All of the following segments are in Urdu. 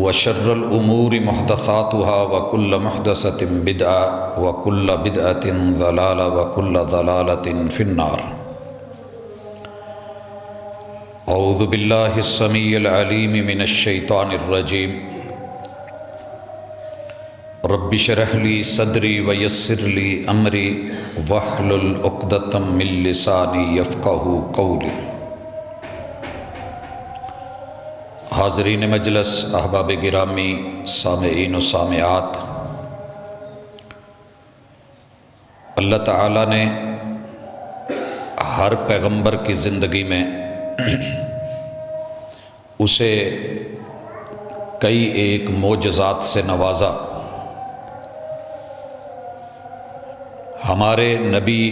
وشر الأمور محدثاتها وكل محدثة بدعة وكل بدعة ضلالة وكل ضلالة في النار. أعوذ بالله السميع العليم من الشيطان الرجيم. رب اشرح لي صدري ويسر لي أمري واحلل عقدة من لساني يفقهوا قولي. حاضرین مجلس، احباب گرامی، سامعین و سامعات، اللہ تعالیٰ نے ہر پیغمبر کی زندگی میں اسے کئی ایک معجزات سے نوازا. ہمارے نبی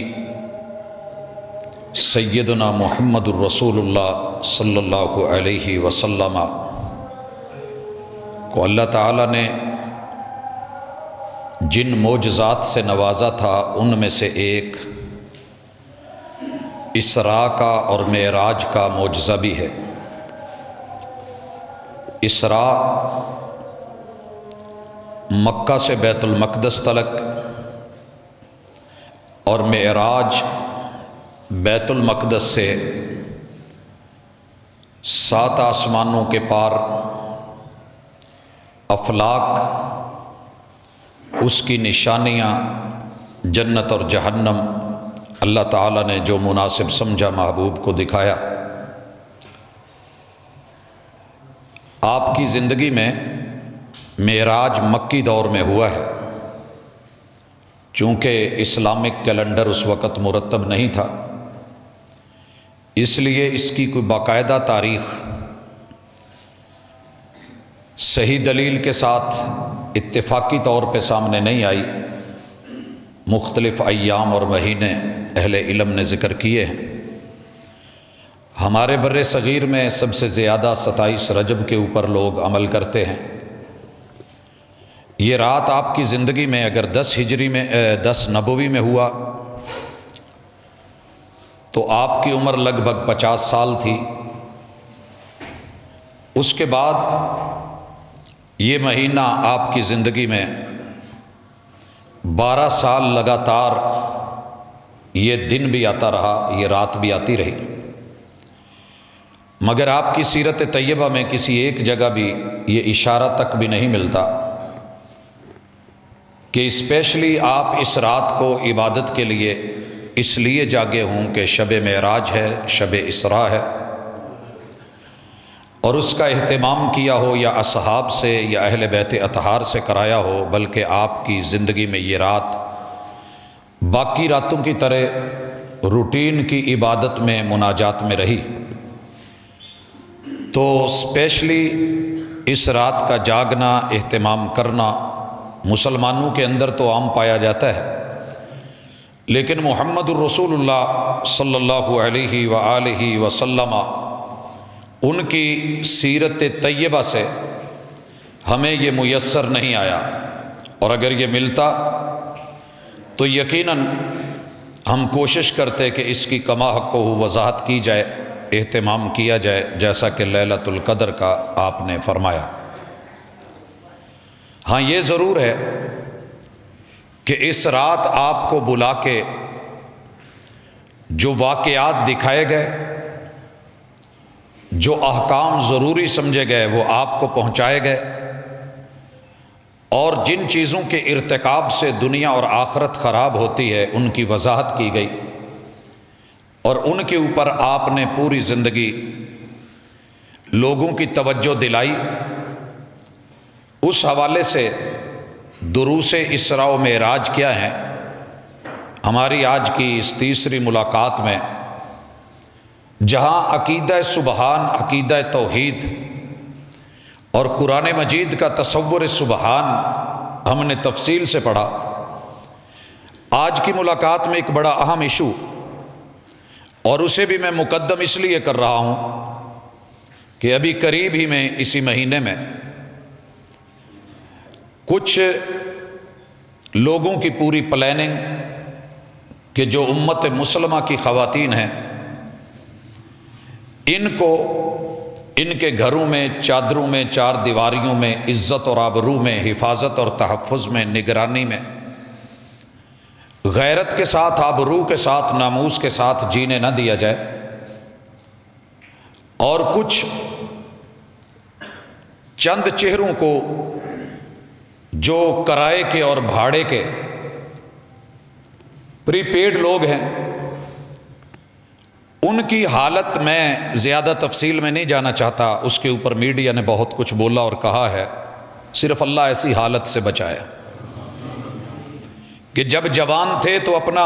سیدنا محمد الرسول اللہ صلی اللہ علیہ وسلم کو اللہ تعالیٰ نے جن معجزات سے نوازا تھا ان میں سے ایک اسراء کا اور معراج کا معجزہ بھی ہے. اسراء مکہ سے بیت المقدس تلک اور معراج بیت المقدس سے 7 آسمانوں کے پار افلاک، اس کی نشانیاں، جنت اور جہنم، اللہ تعالیٰ نے جو مناسب سمجھا محبوب کو دکھایا. آپ کی زندگی میں معراج مکی دور میں ہوا ہے. چونکہ اسلامک کیلنڈر اس وقت مرتب نہیں تھا، اس لیے اس کی کوئی باقاعدہ تاریخ صحیح دلیل کے ساتھ اتفاقی طور پہ سامنے نہیں آئی. مختلف ایام اور مہینے اہل علم نے ذکر کیے ہیں. ہمارے بر صغیر میں سب سے زیادہ 27 رجب کے اوپر لوگ عمل کرتے ہیں. یہ رات آپ کی زندگی میں اگر 10 ہجری میں 10 نبوی میں ہوا تو آپ کی عمر لگ بھگ 50 سال تھی. اس کے بعد یہ مہینہ آپ کی زندگی میں 12 سال لگاتار یہ دن بھی آتا رہا، یہ رات بھی آتی رہی. مگر آپ کی سیرت طیبہ میں کسی ایک جگہ بھی یہ اشارہ تک بھی نہیں ملتا کہ اسپیشلی آپ اس رات کو عبادت کے لیے اس لیے جاگے ہوں کہ شب معراج ہے، شب اسراء ہے، اور اس کا اہتمام کیا ہو یا اصحاب سے یا اہل بیت اطہار سے کرایا ہو، بلکہ آپ کی زندگی میں یہ رات باقی راتوں کی طرح روٹین کی عبادت میں، مناجات میں رہی. تو اسپیشلی اس رات کا جاگنا، اہتمام کرنا مسلمانوں کے اندر تو عام پایا جاتا ہے، لیکن محمد الرسول اللہ صلی اللہ علیہ وآلہ وسلم ان کی سیرت طیبہ سے ہمیں یہ میسر نہیں آیا. اور اگر یہ ملتا تو یقیناً ہم کوشش کرتے کہ اس کی کما حق و وضاحت کی جائے، اہتمام کیا جائے، جیسا کہ لیلۃ القدر کا آپ نے فرمایا. ہاں یہ ضرور ہے کہ اس رات آپ کو بلا کے جو واقعات دکھائے گئے، جو احکام ضروری سمجھے گئے وہ آپ کو پہنچائے گئے، اور جن چیزوں کے ارتکاب سے دنیا اور آخرت خراب ہوتی ہے ان کی وضاحت کی گئی، اور ان کے اوپر آپ نے پوری زندگی لوگوں کی توجہ دلائی. اس حوالے سے دروس اسراء و معراج کیا ہیں، ہماری آج کی اس تیسری ملاقات میں جہاں عقیدہ سبحان، عقیدہ توحید اور قرآن مجید کا تصور سبحان ہم نے تفصیل سے پڑھا، آج کی ملاقات میں ایک بڑا اہم ایشو، اور اسے بھی میں مقدم اس لیے کر رہا ہوں کہ ابھی قریب ہی میں اسی مہینے میں کچھ لوگوں کی پوری پلاننگ کہ جو امت مسلمہ کی خواتین ہیں ان کو ان کے گھروں میں، چادروں میں، چار دیواریوں میں عزت اور آبرو میں، حفاظت اور تحفظ میں، نگرانی میں غیرت کے ساتھ، آبرو کے ساتھ، ناموس کے ساتھ جینے نہ دیا جائے، اور کچھ چند چہروں کو جو کرائے کے اور بھاڑے کے پری پیڈ لوگ ہیں، ان کی حالت میں زیادہ تفصیل میں نہیں جانا چاہتا، اس کے اوپر میڈیا نے بہت کچھ بولا اور کہا ہے، صرف اللہ ایسی حالت سے بچائے کہ جب جوان تھے تو اپنا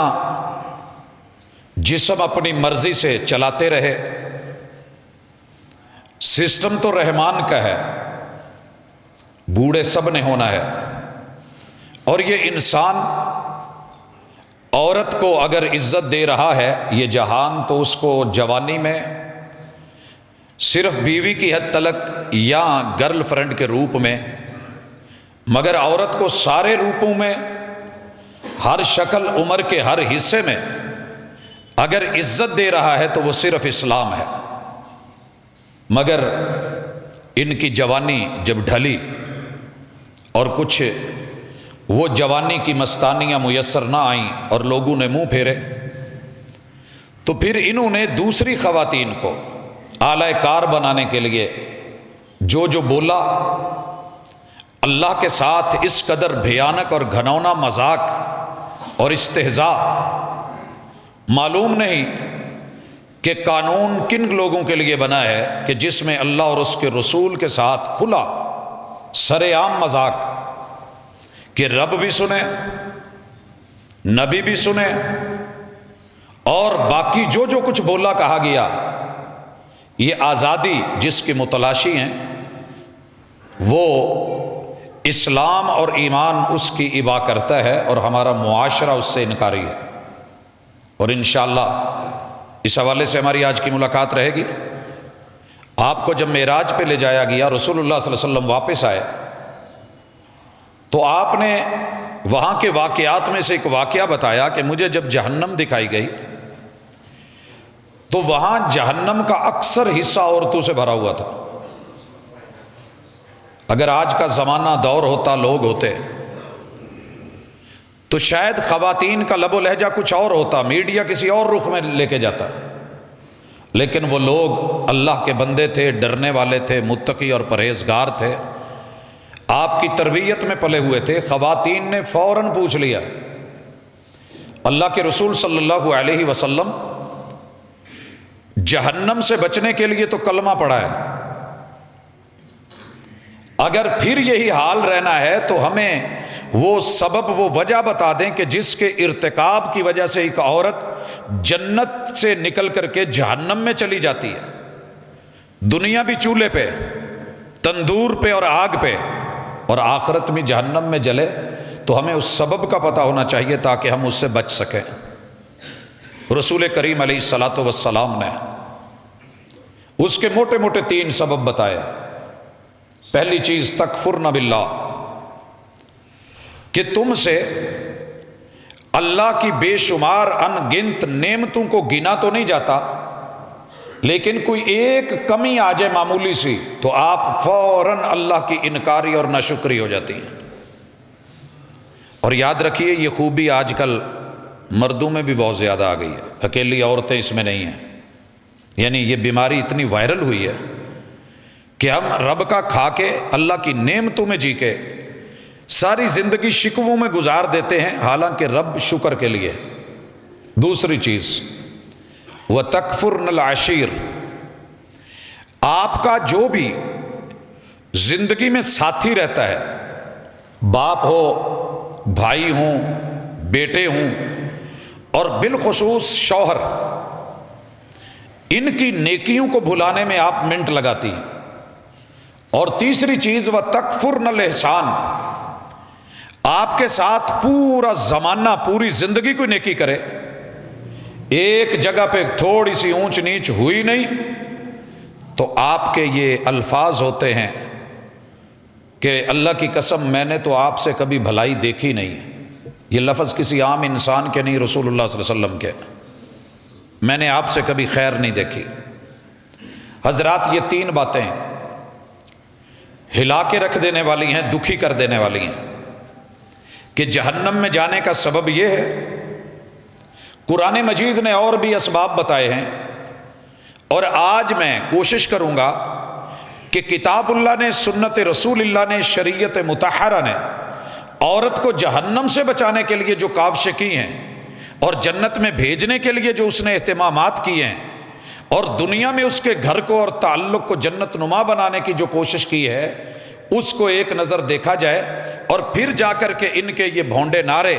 جسم اپنی مرضی سے چلاتے رہے، سسٹم تو رحمان کا ہے، بوڑھے سب نے ہونا ہے، اور یہ انسان عورت کو اگر عزت دے رہا ہے یہ جہان، تو اس کو جوانی میں صرف بیوی کی حد تلک یا گرل فرینڈ کے روپ میں، مگر عورت کو سارے روپوں میں، ہر شکل عمر کے ہر حصے میں اگر عزت دے رہا ہے تو وہ صرف اسلام ہے۔ مگر ان کی جوانی جب ڈھلی اور کچھ وہ جوانی کی مستانیاں میسر نہ آئیں اور لوگوں نے منہ پھیرے، تو پھر انہوں نے دوسری خواتین کو اعلی کار بنانے کے لیے جو بولا، اللہ کے ساتھ اس قدر بھیانک اور گھنونا مذاق اور استہزاء، معلوم نہیں کہ قانون کن لوگوں کے لیے بنا ہے کہ جس میں اللہ اور اس کے رسول کے ساتھ کھلا سر عام مذاق، کہ رب بھی سنے، نبی بھی سنے، اور باقی جو کچھ بولا کہا گیا۔ یہ آزادی جس کی متلاشی ہیں وہ اسلام اور ایمان اس کی ابا کرتا ہے، اور ہمارا معاشرہ اس سے انکاری ہے۔ اور انشاءاللہ اس حوالے سے ہماری آج کی ملاقات رہے گی۔ آپ کو جب معراج پہ لے جایا گیا، رسول اللہ صلی اللہ علیہ وسلم واپس آئے، تو آپ نے وہاں کے واقعات میں سے ایک واقعہ بتایا کہ مجھے جب جہنم دکھائی گئی تو وہاں جہنم کا اکثر حصہ عورتوں سے بھرا ہوا تھا۔ اگر آج کا زمانہ دور ہوتا، لوگ ہوتے، تو شاید خواتین کا لب و لہجہ کچھ اور ہوتا، میڈیا کسی اور رخ میں لے کے جاتا، لیکن وہ لوگ اللہ کے بندے تھے، ڈرنے والے تھے، متقی اور پرہیزگار تھے، آپ کی تربیت میں پلے ہوئے تھے۔ خواتین نے فوراً پوچھ لیا، اللہ کے رسول صلی اللہ علیہ وسلم جہنم سے بچنے کے لیے تو کلمہ پڑھا ہے، اگر پھر یہی حال رہنا ہے تو ہمیں وہ سبب، وہ وجہ بتا دیں کہ جس کے ارتکاب کی وجہ سے ایک عورت جنت سے نکل کر کے جہنم میں چلی جاتی ہے، دنیا بھی چولہے پہ، تندور پہ اور آگ پہ، اور آخرت میں جہنم میں جلے، تو ہمیں اس سبب کا پتہ ہونا چاہیے تاکہ ہم اس سے بچ سکیں۔ رسول کریم علیہ الصلاۃ والسلام نے اس کے موٹے موٹے 3 سبب بتائے۔ پہلی چیز تکفرن باللہ، کہ تم سے اللہ کی بے شمار ان گنت نعمتوں کو گنا تو نہیں جاتا، لیکن کوئی ایک کمی آ جائے معمولی سی تو آپ فوراً اللہ کی انکاری اور ناشکری ہو جاتی ہیں۔ اور یاد رکھیے یہ خوبی آج کل مردوں میں بھی بہت زیادہ آ گئی ہے، اکیلی عورتیں اس میں نہیں ہیں۔ یعنی یہ بیماری اتنی وائرل ہوئی ہے کہ ہم رب کا کھا کے، اللہ کی نعمتوں میں جی کے ساری زندگی شکووں میں گزار دیتے ہیں، حالانکہ رب شکر کے لیے۔ دوسری چیز وَتَكْفُرْنَ الْعَشِيرَ، آپ کا جو بھی زندگی میں ساتھی رہتا ہے، باپ ہو، بھائی ہوں، بیٹے ہوں، اور بالخصوص شوہر، ان کی نیکیوں کو بھلانے میں آپ منٹ لگاتی ہیں۔ اور تیسری چیز وَتَكْفُرْنَ الْإِحْسَانَ، آپ کے ساتھ پورا زمانہ، پوری زندگی کوئی نیکی کرے، ایک جگہ پہ تھوڑی سی اونچ نیچ ہوئی نہیں تو آپ کے یہ الفاظ ہوتے ہیں کہ اللہ کی قسم میں نے تو آپ سے کبھی بھلائی دیکھی نہیں۔ یہ لفظ کسی عام انسان کے نہیں، رسول اللہ صلی اللہ علیہ وسلم کے، میں نے آپ سے کبھی خیر نہیں دیکھی۔ حضرات یہ تین باتیں ہلا کے رکھ دینے والی ہیں، دکھی کر دینے والی ہیں کہ جہنم میں جانے کا سبب یہ ہے۔ قرآن مجید نے اور بھی اسباب بتائے ہیں، اور آج میں کوشش کروں گا کہ کتاب اللہ نے، سنت رسول اللہ نے، شریعت مطہرہ نے عورت کو جہنم سے بچانے کے لیے جو کاوشیں کی ہیں اور جنت میں بھیجنے کے لیے جو اس نے اہتمامات کیے ہیں اور دنیا میں اس کے گھر کو اور تعلق کو جنت نما بنانے کی جو کوشش کی ہے، اس کو ایک نظر دیکھا جائے، اور پھر جا کر کے ان کے یہ بھونڈے نعرے،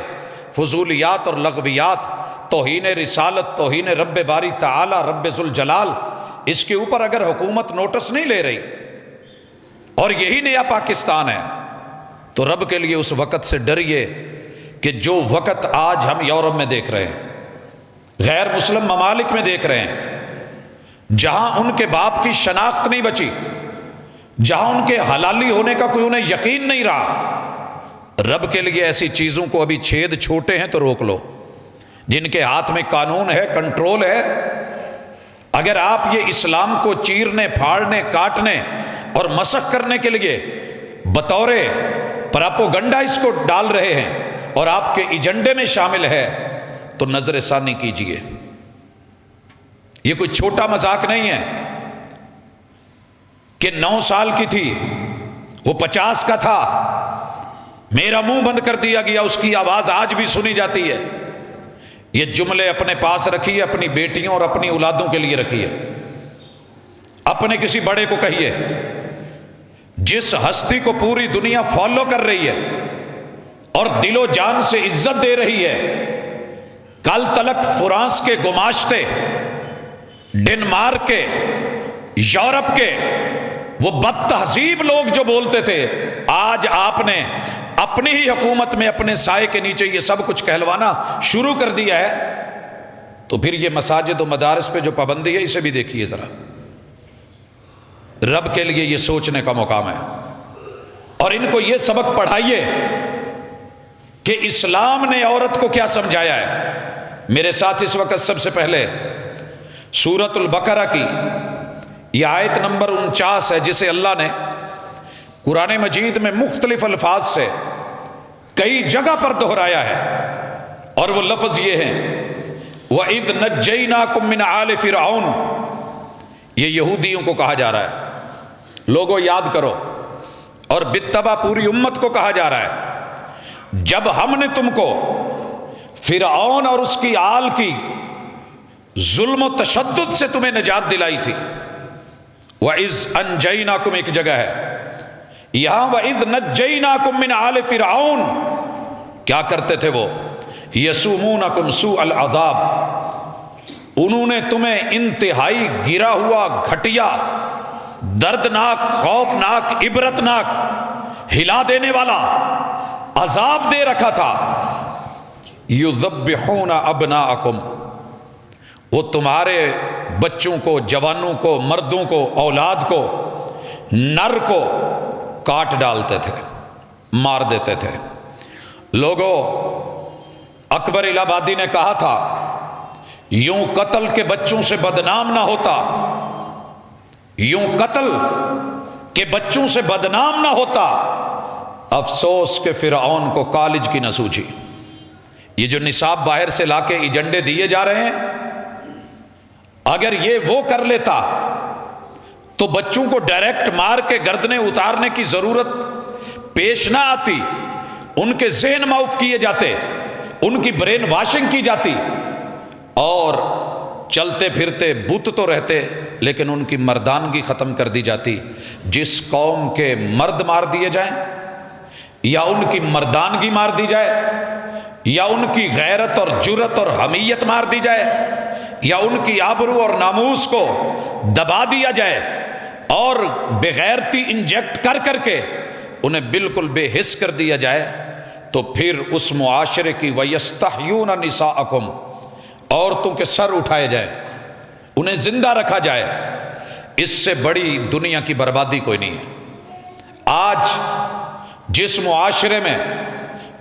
فضولیات اور لغویات، توہین رسالت، توہین رب باری تعالی، رب ذوالجلال، اس کے اوپر اگر حکومت نوٹس نہیں لے رہی اور یہی نیا پاکستان ہے، تو رب کے لیے اس وقت سے ڈریے کہ جو وقت آج ہم یورپ میں دیکھ رہے ہیں، غیر مسلم ممالک میں دیکھ رہے ہیں، جہاں ان کے باپ کی شناخت نہیں بچی، جہاں ان کے حلالی ہونے کا کوئی انہیں یقین نہیں رہا، رب کے لیے ایسی چیزوں کو ابھی چھید چھوٹے ہیں تو روک لو۔ جن کے ہاتھ میں قانون ہے، کنٹرول ہے، اگر آپ یہ اسلام کو چیرنے، پھاڑنے، کاٹنے اور مسخ کرنے کے لیے بطور پراپوگنڈا اس کو ڈال رہے ہیں اور آپ کے ایجنڈے میں شامل ہے، تو نظر ثانی کیجئے۔ یہ کوئی چھوٹا مذاق نہیں ہے کہ 9 سال کی تھی، وہ 50 کا تھا، میرا منہ بند کر دیا گیا، اس کی آواز آج بھی سنی جاتی ہے۔ یہ جملے اپنے پاس رکھیے، اپنی بیٹیوں اور اپنی اولادوں کے لیے رکھیے، اپنے کسی بڑے کو کہیے، جس ہستی کو پوری دنیا فالو کر رہی ہے اور دل و جان سے عزت دے رہی ہے، کل تلک فرانس کے گماشتے، ڈنمارک کے، یورپ کے وہ بد تہذیب لوگ جو بولتے تھے، آج آپ نے اپنی ہی حکومت میں اپنے سائے کے نیچے یہ سب کچھ کہلوانا شروع کر دیا ہے، تو پھر یہ مساجد و مدارس پہ جو پابندی ہے، اسے بھی دیکھیے ذرا۔ رب کے لیے یہ سوچنے کا مقام ہے، اور ان کو یہ سبق پڑھائیے کہ اسلام نے عورت کو کیا سمجھایا ہے۔ میرے ساتھ اس وقت سب سے پہلے سورۃ البقرہ کی یہ آیت نمبر 49 ہے، جسے اللہ نے قرآن مجید میں مختلف الفاظ سے کئی جگہ پر دہرایا ہے، اور وہ لفظ یہ ہیں، وَإِذْ نَجَّيْنَاكُمْ مِنْ آلِ فِرْعَوْنَ۔ یہ یہودیوں کو کہا جا رہا ہے، لوگوں یاد کرو، اور بالتبع پوری امت کو کہا جا رہا ہے، جب ہم نے تم کو فرعون اور اس کی آل کی ظلم و تشدد سے تمہیں نجات دلائی تھی۔ وَإِذْ أَنْجَيْنَاكُمْ ایک جگہ ہے، یہاں وَإِذْ نَجَّيْنَاكُمْ مِنْ آلِ فِرْعَوْنَ کیا کرتے تھے وہ؟ يَسُومُونَكُمْ سُوءَ الْعَذَابِ، انہوں نے تمہیں انتہائی گرا ہوا، گھٹیا، دردناک، خوفناک، عبرتناک، ہلا دینے والا عذاب دے رکھا تھا۔ يُذَبِّحُونَ أَبْنَاءَكُمْ، وہ تمہارے بچوں کو، جوانوں کو، مردوں کو، اولاد کو، نر کو کاٹ ڈالتے تھے، مار دیتے تھے۔ لوگوں، اکبر الہ آبادی نے کہا تھا، یوں قتل کے بچوں سے بدنام نہ ہوتا، یوں قتل کے بچوں سے بدنام نہ ہوتا، افسوس کہ فرعون کو کالج کی نہ سوچی۔ یہ جو نصاب باہر سے لا کے ایجنڈے دیے جا رہے ہیں، اگر یہ وہ کر لیتا تو بچوں کو ڈائریکٹ مار کے گردنیں اتارنے کی ضرورت پیش نہ آتی، ان کے ذہن معاف کیے جاتے، ان کی برین واشنگ کی جاتی، اور چلتے پھرتے بت تو رہتے لیکن ان کی مردانگی ختم کر دی جاتی۔ جس قوم کے مرد مار دیے جائیں، یا ان کی مردانگی مار دی جائے، یا ان کی غیرت اور جرت اور حمیت مار دی جائے، یا ان کی آبرو اور ناموس کو دبا دیا جائے اور بغیرتی انجیکٹ کر کر کے انہیں بالکل بے حس کر دیا جائے، تو پھر اس معاشرے کی وَيَسْتَحْيُونَ نِسَاءَكُمْ، عورتوں کے سر اٹھائے جائیں، انہیں زندہ رکھا جائے، اس سے بڑی دنیا کی بربادی کوئی نہیں ہے۔ آج جس معاشرے میں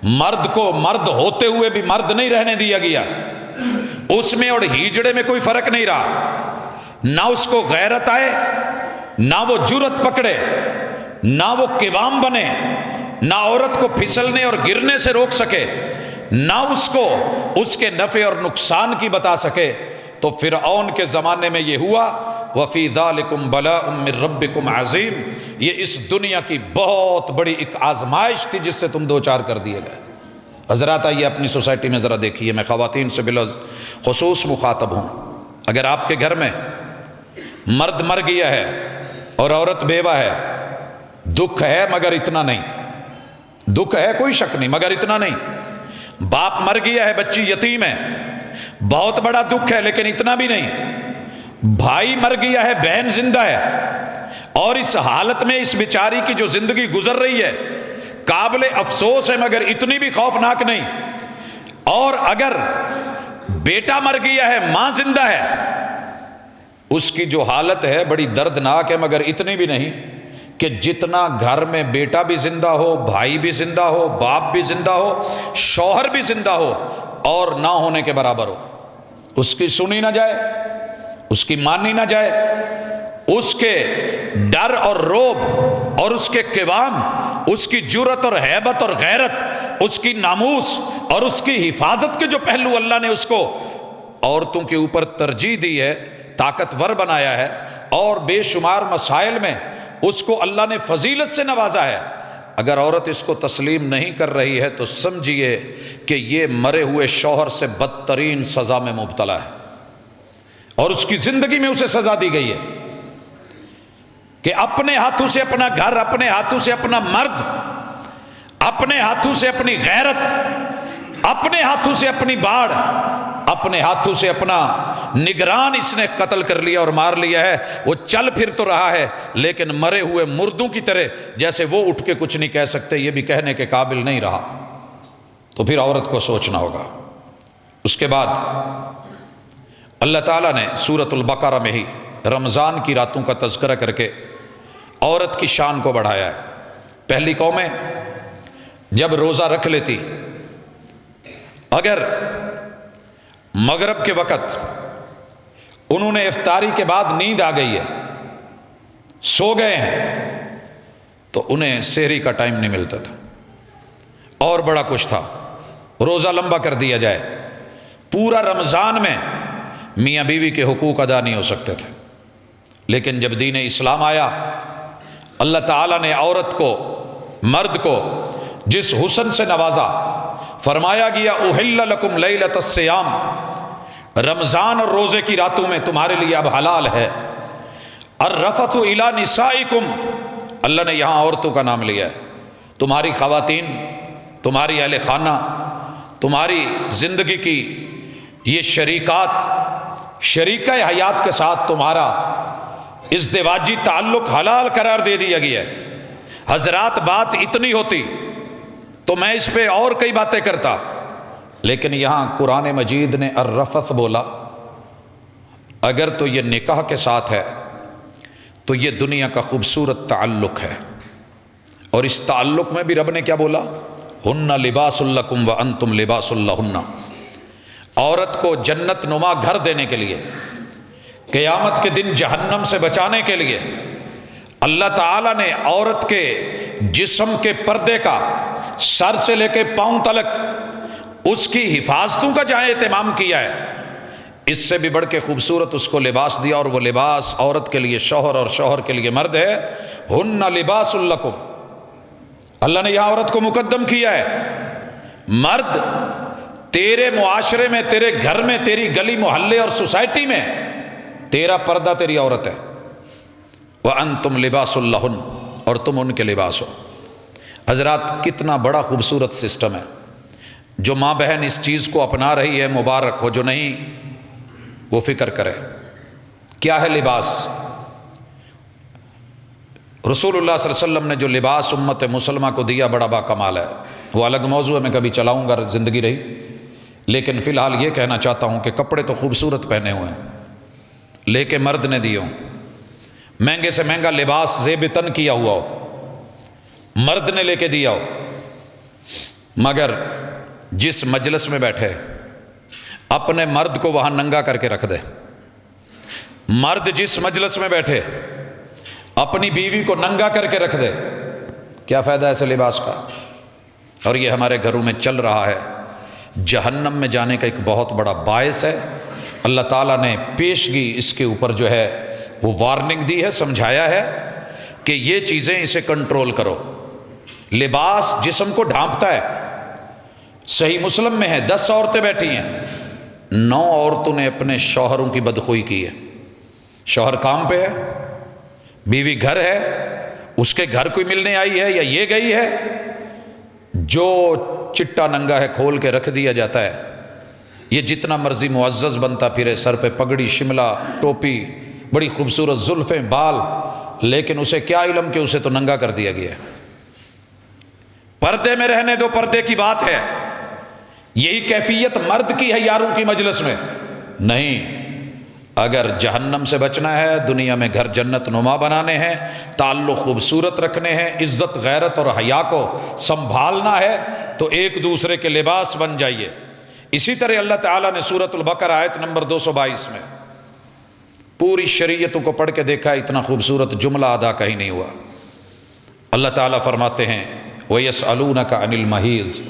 مرد کو مرد ہوتے ہوئے بھی مرد نہیں رہنے دیا گیا، اس میں اور ہیجڑے میں کوئی فرق نہیں رہا، نہ اس کو غیرت آئے نہ وہ جرت پکڑے، نہ وہ قوام بنے، نہ عورت کو پھسلنے اور گرنے سے روک سکے، نہ اس کو اس کے نفع اور نقصان کی بتا سکے، تو فرعون کے زمانے میں یہ ہوا وَفِي ذَلِكُمْ بَلَاءٌ مِّن رَبِّكُمْ عَظِيمٌ، یہ اس دنیا کی بہت بڑی ایک آزمائش تھی جس سے تم دوچار کر دیے گئے۔ حضرات آئیے اپنی سوسائٹی میں ذرا دیکھیے، میں خواتین سے بالخصوص مخاطب ہوں۔ اگر آپ کے گھر میں مرد مر گیا ہے اور عورت بیوہ ہے، دکھ ہے مگر اتنا نہیں، دکھ ہے کوئی شک نہیں مگر اتنا نہیں۔ باپ مر گیا ہے، بچی یتیم ہے، بہت بڑا دکھ ہے لیکن اتنا بھی نہیں۔ بھائی مر گیا ہے، بہن زندہ ہے، اور اس حالت میں اس بیچاری کی جو زندگی گزر رہی ہے قابل افسوس ہے مگر اتنی بھی خوفناک نہیں۔ اور اگر بیٹا مر گیا ہے، ماں زندہ ہے، اس کی جو حالت ہے بڑی دردناک ہے مگر اتنی بھی نہیں کہ جتنا گھر میں بیٹا بھی زندہ ہو، بھائی بھی زندہ ہو، باپ بھی زندہ ہو، شوہر بھی زندہ ہو اور نہ ہونے کے برابر ہو، اس کی سنی نہ جائے، اس کی مانی نہ جائے، اس کے ڈر اور روب اور اس کے قوام، اس کی جرت اور ہیبت اور غیرت، اس کی ناموس اور اس کی حفاظت کے جو پہلو اللہ نے اس کو عورتوں کے اوپر ترجیح دی ہے، طاقتور بنایا ہے، اور بے شمار مسائل میں اس کو اللہ نے فضیلت سے نوازا ہے۔ اگر عورت اس کو تسلیم نہیں کر رہی ہے تو سمجھیے کہ یہ مرے ہوئے شوہر سے بدترین سزا میں مبتلا ہے، اور اس کی زندگی میں اسے سزا دی گئی ہے کہ اپنے ہاتھوں سے اپنا گھر، اپنے ہاتھوں سے اپنا مرد، اپنے ہاتھوں سے اپنی غیرت، اپنے ہاتھوں سے اپنی باڑ، اپنے ہاتھوں سے اپنا نگران اس نے قتل کر لیا اور مار لیا ہے۔ وہ چل پھر تو رہا ہے لیکن مرے ہوئے مردوں کی طرح، جیسے وہ اٹھ کے کچھ نہیں کہہ سکتے، یہ بھی کہنے کے قابل نہیں رہا۔ تو پھر عورت کو سوچنا ہوگا۔ اس کے بعد اللہ تعالیٰ نے سورۃ البقرہ میں ہی رمضان کی راتوں کا تذکرہ کر کے عورت کی شان کو بڑھایا ہے۔ پہلی قومیں جب روزہ رکھ لیتی، اگر مغرب کے وقت انہوں نے افطاری کے بعد نیند آ گئی ہے، سو گئے ہیں، تو انہیں سحری کا ٹائم نہیں ملتا تھا، اور بڑا کچھ تھا، روزہ لمبا کر دیا جائے، پورا رمضان میں میاں بیوی کے حقوق ادا نہیں ہو سکتے تھے۔ لیکن جب دین اسلام آیا، اللہ تعالیٰ نے عورت کو، مرد کو جس حسن سے نوازا، فرمایا گیا احل لکم لیلۃ الصیام، رمضان اور روزے کی راتوں میں تمہارے لیے اب حلال ہے۔ الرفث الی نسائکم، اللہ نے یہاں عورتوں کا نام لیا ہے، تمہاری خواتین، تمہاری اہل خانہ، تمہاری زندگی کی یہ شریکات، شریکہ حیات کے ساتھ تمہارا ازدواجی تعلق حلال قرار دے دیا گیا ہے۔ حضرات بات اتنی ہوتی تو میں اس پہ اور کئی باتیں کرتا، لیکن یہاں قرآن مجید نے الرفث بولا۔ اگر تو یہ نکاح کے ساتھ ہے تو یہ دنیا کا خوبصورت تعلق ہے، اور اس تعلق میں بھی رب نے کیا بولا؟ ہن لباس لکم وانتم لباس لہن۔ عورت کو جنت نما گھر دینے کے لیے، قیامت کے دن جہنم سے بچانے کے لیے اللہ تعالیٰ نے عورت کے جسم کے پردے کا سر سے لے کے پاؤں تلک اس کی حفاظتوں کا جہاں اہتمام کیا ہے، اس سے بھی بڑھ کے خوبصورت اس کو لباس دیا، اور وہ لباس عورت کے لیے شوہر اور شوہر کے لیے مرد ہے۔ ہن لباس لکم، اللہ نے یہاں عورت کو مقدم کیا ہے۔ مرد تیرے معاشرے میں، تیرے گھر میں، تیری گلی محلے اور سوسائٹی میں تیرا پردہ تیری عورت ہے۔ وَأَنْتُمْ لِبَاسٌ لَهُنْ، اور تم ان کے لباس ہو۔ حضرات کتنا بڑا خوبصورت سسٹم ہے، جو ماں بہن اس چیز کو اپنا رہی ہے مبارک ہو، جو نہیں وہ فکر کرے۔ کیا ہے لباس؟ رسول اللہ صلی اللہ علیہ وسلم نے جو لباس امت مسلمہ کو دیا بڑا با کمال ہے، وہ الگ موضوع ہے، میں کبھی چلاؤں گا زندگی رہی، لیکن فی الحال یہ کہنا چاہتا ہوں کہ کپڑے تو خوبصورت پہنے ہوئے ہیں، لے کے مرد نے دیے ہوں، مہنگے سے مہنگا لباس زیب تن کیا ہوا ہو، مرد نے لے کے دیا ہو، مگر جس مجلس میں بیٹھے اپنے مرد کو وہاں ننگا کر کے رکھ دے۔ مرد جس مجلس میں بیٹھے اپنی بیوی کو ننگا کر کے رکھ دے، کیا فائدہ ایسے لباس کا؟ اور یہ ہمارے گھروں میں چل رہا ہے، جہنم میں جانے کا ایک بہت بڑا باعث ہے۔ اللہ تعالیٰ نے پیشگی اس کے اوپر جو ہے وہ وارننگ دی ہے، سمجھایا ہے کہ یہ چیزیں اسے کنٹرول کرو۔ لباس جسم کو ڈھانپتا ہے۔ صحیح مسلم میں ہے 10 عورتیں بیٹھی ہیں، 9 عورتوں نے اپنے شوہروں کی بدخوئی کی ہے۔ شوہر کام پہ ہے، بیوی گھر ہے، اس کے گھر کوئی ملنے آئی ہے یا یہ گئی ہے، جو چٹا ننگا ہے کھول کے رکھ دیا جاتا ہے۔ یہ جتنا مرضی معزز بنتا پھرے، سر پہ پگڑی، شملہ، ٹوپی، بڑی خوبصورت زلفیں، بال، لیکن اسے کیا علم کہ اسے تو ننگا کر دیا گیا ہے۔ پردے میں رہنے دو، پردے کی بات ہے۔ یہی کیفیت مرد کی ہے یاروں کی مجلس میں؟ نہیں۔ اگر جہنم سے بچنا ہے، دنیا میں گھر جنت نما بنانے ہیں، تعلق خوبصورت رکھنے ہیں، عزت غیرت اور حیا کو سنبھالنا ہے، تو ایک دوسرے کے لباس بن جائیے۔ اسی طرح اللہ تعالیٰ نے سورۃ البقرہ آیت نمبر 222 میں پوری شریعتوں کو پڑھ کے دیکھا، اتنا خوبصورت جملہ ادا کہیں نہیں ہوا۔ اللہ تعالیٰ فرماتے ہیں وَيَسْأَلُونَكَ عَنِ الْمَحِيضِ،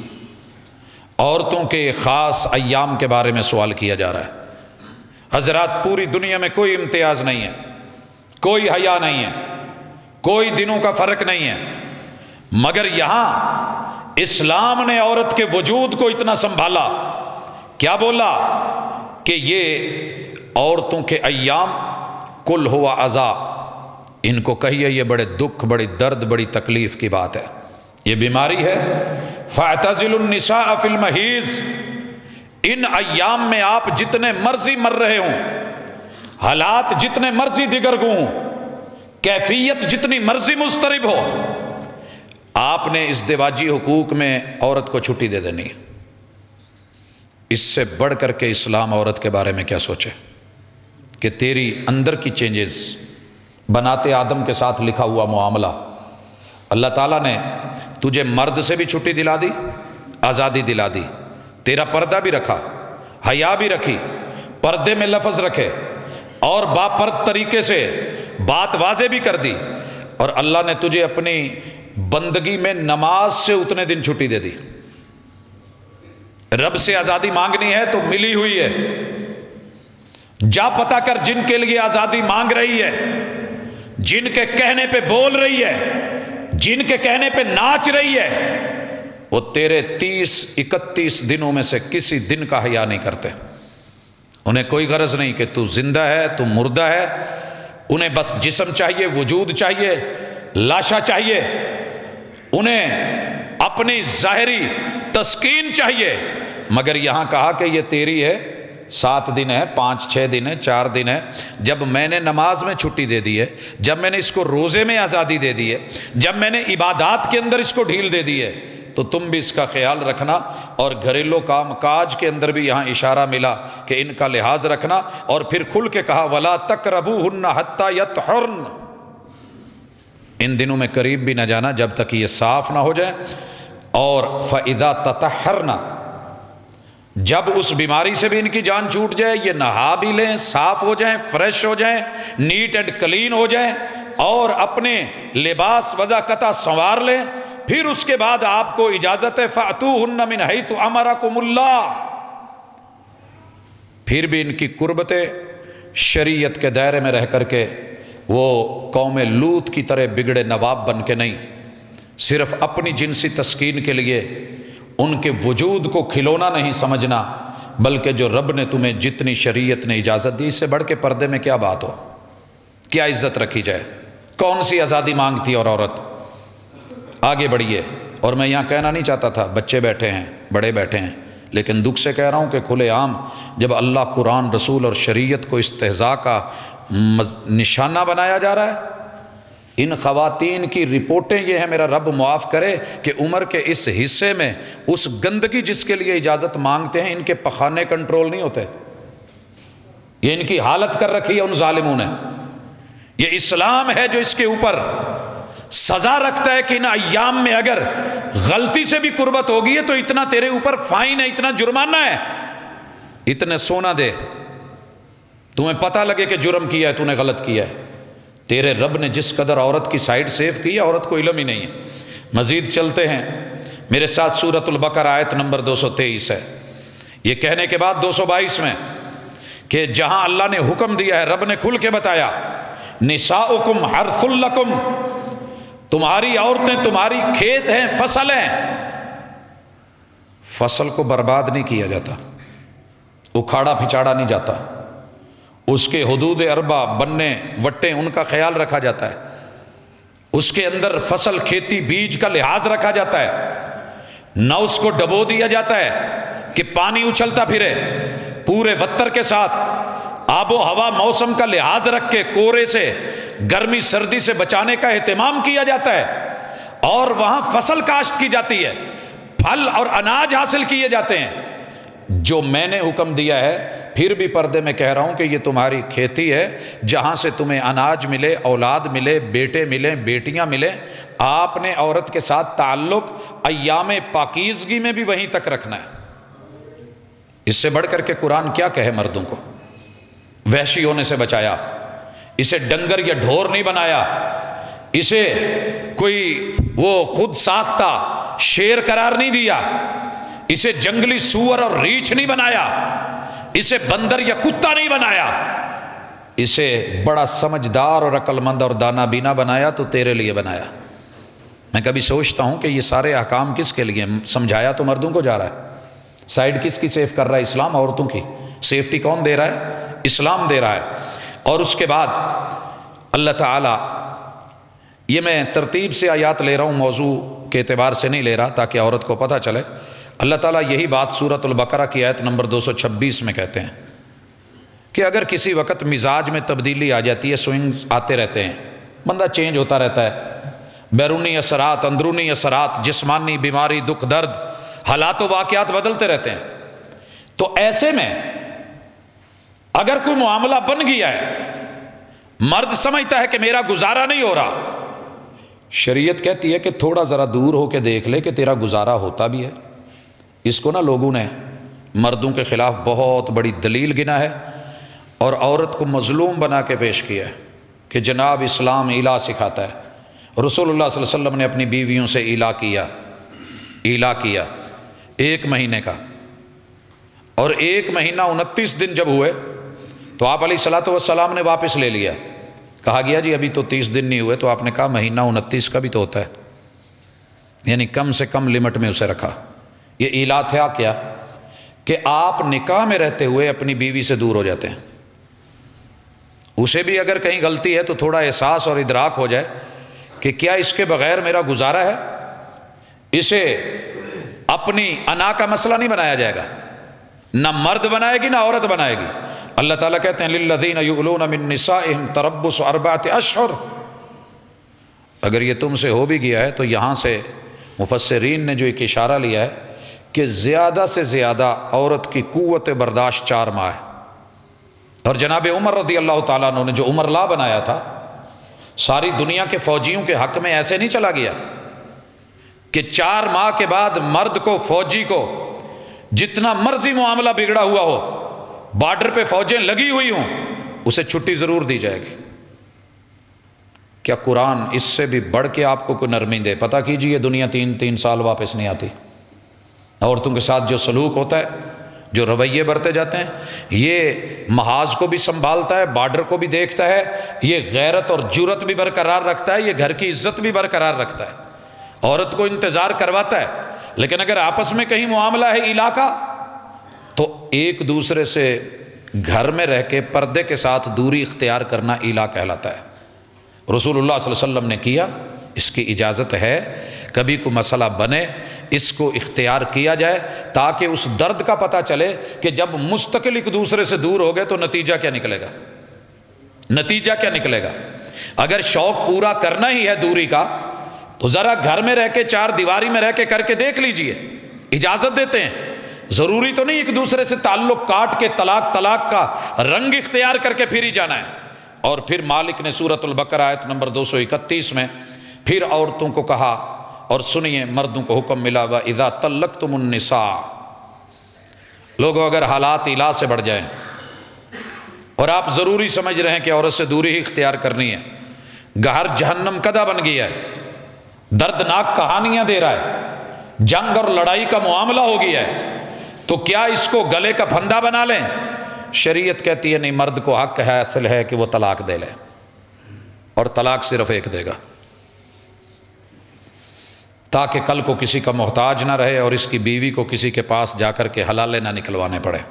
عورتوں کے خاص ایام کے بارے میں سوال کیا جا رہا ہے۔ حضرات، پوری دنیا میں کوئی امتیاز نہیں ہے، کوئی حیا نہیں ہے، کوئی دنوں کا فرق نہیں ہے، مگر یہاں اسلام نے عورت کے وجود کو اتنا سنبھالا، کیا بولا کہ یہ عورتوں کے ایام کل ہوا عزا، ان کو کہیے یہ بڑے دکھ، بڑی درد، بڑی تکلیف کی بات ہے، یہ بیماری ہے۔ فَاعْتَزِلُوا النِّسَاءَ فِي الْمَحِيضِ، ان ایام میں آپ جتنے مرضی مر رہے ہوں، حالات جتنے مرضی دگرگوں ہوں، کیفیت جتنی مرضی مضطرب ہو، آپ نے ازدواجی حقوق میں عورت کو چھٹی دے دینی ہے۔ اس سے بڑھ کر کے اسلام عورت کے بارے میں کیا سوچے کہ تیری اندر کی چینجز، بناتے آدم کے ساتھ لکھا ہوا معاملہ، اللہ تعالیٰ نے تجھے مرد سے بھی چھٹی دلا دی، آزادی دلا دی، تیرا پردہ بھی رکھا، حیا بھی رکھی، پردے میں لفظ رکھے، اور باپرد طریقے سے بات واضح بھی کر دی، اور اللہ نے تجھے اپنی بندگی میں نماز سے اتنے دن چھٹی دے دی۔ رب سے آزادی مانگنی ہے تو ملی ہوئی ہے، جا پتہ کر جن کے لیے آزادی مانگ رہی ہے، جن کے کہنے پہ بول رہی ہے، جن کے کہنے پہ ناچ رہی ہے، وہ تیرے 30-31 دنوں میں سے کسی دن کا حیا نہیں کرتے۔ انہیں کوئی غرض نہیں کہ تو زندہ ہے، تو مردہ ہے، انہیں بس جسم چاہیے، وجود چاہیے، لاشا چاہیے، انہیں اپنی ظاہری تسکین چاہیے۔ مگر یہاں کہا کہ یہ تیری ہے، 7 دن ہے، 5-6 دن ہے، 4 دن ہے۔ جب میں نے نماز میں چھٹی دے دی ہے، جب میں نے اس کو روزے میں آزادی دے دی ہے، جب میں نے عبادات کے اندر اس کو ڈھیل دے دی ہے، تو تم بھی اس کا خیال رکھنا، اور گھریلو کام کاج کے اندر بھی یہاں اشارہ ملا کہ ان کا لحاظ رکھنا، اور پھر کھل کے کہا وَلَا تَقْرَبُوهُنَّ حَتَّى يَطْهُرْنَ، ان دنوں میں قریب بھی نہ جانا جب تک یہ صاف نہ ہو جائے۔ اور فَإِذَا تَطَهَّرْنَ، جب اس بیماری سے بھی ان کی جان چھوٹ جائے، یہ نہا بھی لیں، صاف ہو جائیں، فریش ہو جائیں، نیٹ اینڈ کلین ہو جائیں، اور اپنے لباس وضاقتہ سنوار لیں، پھر اس کے بعد آپ کو اجازت ہے فَأْتُوهُنَّ مِنْ حَيْثُ أَمَرَكُمُ اللَّهُ، پھر بھی ان کی قربتیں شریعت کے دائرے میں رہ کر کے وہ قوم لوط کی طرح بگڑے نواب بن کے نہیں، صرف اپنی جنسی تسکین کے لیے ان کے وجود کو کھلونا نہیں سمجھنا، بلکہ جو رب نے تمہیں جتنی شریعت نے اجازت دی، اس سے بڑھ کے پردے میں کیا بات ہو، کیا عزت رکھی جائے، کون سی آزادی مانگتی اور عورت؟ آگے بڑھیے۔ اور میں یہاں کہنا نہیں چاہتا تھا، بچے بیٹھے ہیں، بڑے بیٹھے ہیں، لیکن دکھ سے کہہ رہا ہوں کہ کھلے عام جب اللہ، قرآن، رسول اور شریعت کو استہزاء کا نشانہ بنایا جا رہا ہے، ان خواتین کی رپورٹیں یہ ہیں، میرا رب معاف کرے، کہ عمر کے اس حصے میں اس گندگی جس کے لیے اجازت مانگتے ہیں، ان کے پخانے کنٹرول نہیں ہوتے، یہ ان کی حالت کر رکھی ہے ان ظالموں نے۔ یہ اسلام ہے جو اس کے اوپر سزا رکھتا ہے کہ ان ایام میں اگر غلطی سے بھی قربت ہوگی ہے تو اتنا تیرے اوپر فائن ہے، اتنا جرمانہ ہے، اتنے سونا دے، تمہیں پتہ لگے کہ جرم کیا ہے، تو نے غلط کیا ہے، تیرے رب نے جس قدر عورت کی سائڈ سیو کی، عورت کو علم ہی نہیں ہے۔ مزید چلتے ہیں، میرے ساتھ سورۃ البقرہ آیت نمبر 223 ہے۔ یہ کہنے کے بعد 222 میں کہ جہاں اللہ نے حکم دیا ہے، رب نے کھل کے بتایا، نساؤکم حرث لکم، تمہاری عورتیں تمہاری کھیت ہیں، فصل ہیں۔ فصل کو برباد نہیں کیا جاتا، اکھاڑا پھچاڑا نہیں جاتا، اس کے حدود اربع بننے وٹیں ان کا خیال رکھا جاتا ہے، اس کے اندر فصل کھیتی بیج کا لحاظ رکھا جاتا ہے، نہ اس کو ڈبو دیا جاتا ہے کہ پانی اچھلتا پھرے، پورے وتر کے ساتھ آب و ہوا موسم کا لحاظ رکھ کے کورے سے گرمی سردی سے بچانے کا اہتمام کیا جاتا ہے، اور وہاں فصل کاشت کی جاتی ہے، پھل اور اناج حاصل کیے جاتے ہیں۔ جو میں نے حکم دیا ہے، پھر بھی پردے میں کہہ رہا ہوں کہ یہ تمہاری کھیتی ہے، جہاں سے تمہیں اناج ملے، اولاد ملے، بیٹے ملیں، بیٹیاں ملیں۔ آپ نے عورت کے ساتھ تعلق ایام پاکیزگی میں بھی وہیں تک رکھنا ہے۔ اس سے بڑھ کر کے قرآن کیا کہے مردوں کو؟ وحشی ہونے سے بچایا، اسے ڈنگر یا ڈھور نہیں بنایا، اسے کوئی وہ خود ساختہ شیر قرار نہیں دیا، اسے جنگلی سور اور ریچھ نہیں بنایا، اسے بندر یا کتا نہیں بنایا، اسے بڑا سمجھدار اور عقل مند اور دانا بینا بنایا تو تیرے لیے بنایا۔ میں کبھی سوچتا ہوں کہ یہ سارے احکام کس کے لیے؟ سمجھایا تو مردوں کو جا رہا ہے، سائیڈ کس کی سیف کر رہا ہے؟ اسلام عورتوں کی سیفٹی کون دے رہا ہے؟ اسلام دے رہا ہے۔ اور اس کے بعد اللہ تعالیٰ، یہ میں ترتیب سے آیات لے رہا ہوں، موضوع کے اعتبار سے نہیں لے رہا تاکہ عورت کو پتہ چلے۔ اللہ تعالیٰ یہی بات سورۃ البقرہ کی آیت نمبر 226 میں کہتے ہیں کہ اگر کسی وقت مزاج میں تبدیلی آ جاتی ہے، سوئنگ آتے رہتے ہیں، بندہ چینج ہوتا رہتا ہے، بیرونی اثرات، اندرونی اثرات، جسمانی بیماری، دکھ درد، حالات و واقعات بدلتے رہتے ہیں، تو ایسے میں اگر کوئی معاملہ بن گیا ہے، مرد سمجھتا ہے کہ میرا گزارا نہیں ہو رہا، شریعت کہتی ہے کہ تھوڑا ذرا دور ہو کے دیکھ لے کہ تیرا گزارا ہوتا بھی ہے۔ اس کو نا لوگوں نے مردوں کے خلاف بہت بڑی دلیل گنا ہے اور عورت کو مظلوم بنا کے پیش کیا ہے کہ جناب اسلام ایلا سکھاتا ہے۔ رسول اللہ صلی اللہ علیہ وسلم نے اپنی بیویوں سے ایلا کیا 1 مہینے کا، اور 1 مہینہ 29 دن جب ہوئے تو آپ علیہ الصلوۃ والسلام نے واپس لے لیا۔ کہا گیا جی ابھی تو 30 دن نہیں ہوئے، تو آپ نے کہا مہینہ 29 کا بھی تو ہوتا ہے، یعنی کم سے کم لمٹ میں اسے رکھا۔ یہ ایلا تھا کیا کہ آپ نکاح میں رہتے ہوئے اپنی بیوی سے دور ہو جاتے ہیں، اسے بھی اگر کہیں غلطی ہے تو تھوڑا احساس اور ادراک ہو جائے کہ کیا اس کے بغیر میرا گزارا ہے، اسے اپنی انا کا مسئلہ نہیں بنایا جائے گا، نہ مرد بنائے گی نہ عورت بنائے گی۔ اللہ تعالیٰ کہتے ہیں للذین یؤلون من نسائہم تربص 4 اشہر، اگر یہ تم سے ہو بھی گیا ہے تو یہاں سے مفسرین نے جو ایک اشارہ لیا ہے کہ زیادہ سے زیادہ عورت کی قوت برداشت 4 ماہ ہے۔ اور جناب عمر رضی اللہ تعالیٰ عنہ نے جو عمر لا بنایا تھا، ساری دنیا کے فوجیوں کے حق میں ایسے نہیں چلا گیا کہ 4 ماہ کے بعد مرد کو، فوجی کو جتنا مرضی معاملہ بگڑا ہوا ہو، بارڈر پہ فوجیں لگی ہوئی ہوں، اسے چھٹی ضرور دی جائے گی۔ کیا قرآن اس سے بھی بڑھ کے آپ کو کوئی نرمی دے؟ پتہ کیجئے دنیا 3 سال واپس نہیں آتی۔ عورتوں کے ساتھ جو سلوک ہوتا ہے، جو رویے برتے جاتے ہیں، یہ محاذ کو بھی سنبھالتا ہے، بارڈر کو بھی دیکھتا ہے، یہ غیرت اور جرت بھی برقرار رکھتا ہے، یہ گھر کی عزت بھی برقرار رکھتا ہے، عورت کو انتظار کرواتا ہے۔ لیکن اگر آپس میں کہیں معاملہ ہے ایلا کا، تو ایک دوسرے سے گھر میں رہ کے پردے کے ساتھ دوری اختیار کرنا ایلا کہلاتا ہے۔ رسول اللہ صلی اللہ علیہ وسلم نے کیا، اس کی اجازت ہے، کبھی کوئی مسئلہ بنے اس کو اختیار کیا جائے تاکہ اس درد کا پتہ چلے کہ جب مستقل ایک دوسرے سے دور ہو گئے تو نتیجہ کیا نکلے گا، نتیجہ کیا نکلے گا۔ اگر شوق پورا کرنا ہی ہے دوری کا تو ذرا گھر میں رہ کے 4 دیواری میں رہ کے کر کے دیکھ لیجئے، اجازت دیتے ہیں۔ ضروری تو نہیں ایک دوسرے سے تعلق کاٹ کے طلاق کا رنگ اختیار کر کے پھر ہی جانا ہے۔ اور پھر مالک نے سورۃ البقرہ آیت نمبر 231 میں پھر عورتوں کو کہا، اور سنیے مردوں کو حکم ملا، وَإِذَا طَلَّقْتُمُ النِّسَاءَ، لوگوں اگر حالات ایلا سے بڑھ جائیں اور آپ ضروری سمجھ رہے ہیں کہ عورت سے دوری ہی اختیار کرنی ہے، گہر جہنم کدہ بن گیا ہے، دردناک کہانیاں دے رہا ہے، جنگ اور لڑائی کا معاملہ ہو گیا ہے، تو کیا اس کو گلے کا پھندا بنا لیں؟ شریعت کہتی ہے نہیں، مرد کو حق حاصل ہے کہ وہ طلاق دے لے، اور طلاق صرف ایک دے گا، تاکہ کل کو کسی کا محتاج نہ رہے اور اس کی بیوی کو کسی کے پاس جا کر کے حلالے نہ نکلوانے پڑے،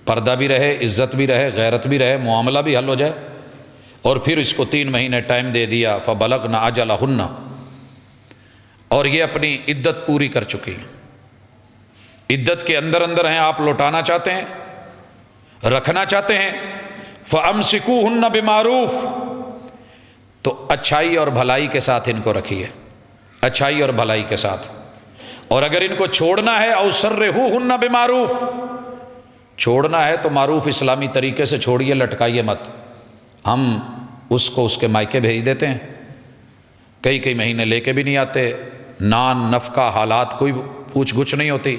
پردہ بھی رہے، عزت بھی رہے، غیرت بھی رہے، معاملہ بھی حل ہو جائے۔ اور پھر اس کو 3 مہینے ٹائم دے دیا، فَبَلَغْنَ أَجَلَهُنَّ، اور یہ اپنی عدت پوری کر چکی، عدت کے اندر اندر ہیں، آپ لوٹانا چاہتے ہیں، رکھنا چاہتے ہیں، فَأَمْسِكُوهُنَّ بِمَعْرُوفٍ، تو اچھائی اور بھلائی کے ساتھ ان کو رکھیے، اچھائی اور بھلائی کے ساتھ۔ اور اگر ان کو چھوڑنا ہے أَوْ سَرِّحُوهُنَّ بِمَعْرُوفٍ، چھوڑنا ہے تو معروف اسلامی طریقے سے چھوڑیے، لٹکائیے مت۔ ہم اس کو اس کے مائکے بھیج دیتے ہیں، کئی مہینے لے کے بھی نہیں آتے، نان نفقہ حالات کوئی پوچھ گچھ نہیں ہوتی،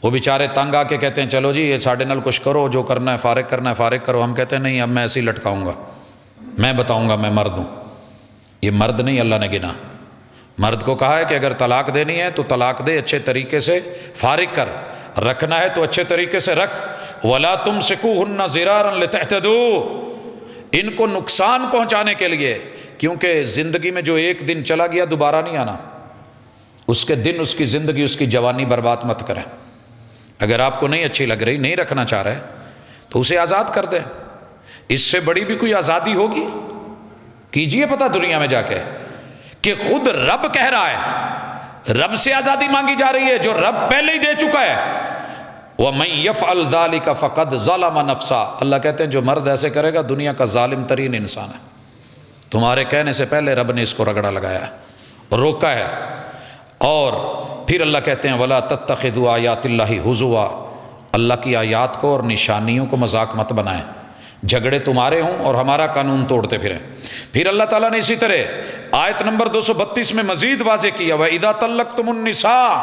وہ بیچارے تنگ آ کے کہتے ہیں چلو جی یہ ساڑھے نال کچھ کرو، جو کرنا ہے فارغ کرنا ہے فارغ کرو، ہم کہتے ہیں نہیں اب میں ایسے ہی لٹکاؤں گا، میں بتاؤں گا میں مرد ہوں۔ یہ مرد نہیں اللہ نے گنا، مرد کو کہا ہے کہ اگر طلاق دینی ہے تو طلاق دے، اچھے طریقے سے فارغ کر، رکھنا ہے تو اچھے طریقے سے رکھ، وَلَا تُمْسِكُوهُنَّ ضِرَارًا لِتَعْتَدُوا، ان کو نقصان پہنچانے کے لیے، کیونکہ زندگی میں جو ایک دن چلا گیا دوبارہ نہیں آنا، اس کے دن، اس کی زندگی، اس کی جوانی برباد مت کریں۔ اگر آپ کو نہیں اچھی لگ رہی، نہیں رکھنا چاہ رہے تو اسے آزاد کر دیں، اس سے بڑی بھی کوئی آزادی ہوگی؟ کیجئے پتہ دنیا میں جا کے کہ خود رب کہہ رہا ہے، رب سے آزادی مانگی جا رہی ہے جو رب پہلے ہی دے چکا ہے۔ وَمَن يَفْعَلْ ذَلِكَ فَقَدْ ظَلَمَ نَفْسَهُ، اللہ کہتے ہیں جو مرد ایسے کرے گا دنیا کا ظالم ترین انسان ہے، تمہارے کہنے سے پہلے رب نے اس کو رگڑا لگایا ہے، روکا ہے۔ اور پھر اللہ کہتے ہیں وَلَا تَتَّخِذُوا آیَاتِ اللَّهِ هُزُوًا، اللہ کی آیات کو اور نشانیوں کو مذاق مت بنائیں، جھگڑے تمہارے ہوں اور ہمارا قانون توڑتے پھریں۔ پھر اللہ تعالیٰ نے اسی طرح آیت نمبر 232 میں مزید واضح کیا وَإِذَا طَلَّقْتُمُ النِّسَاءَ،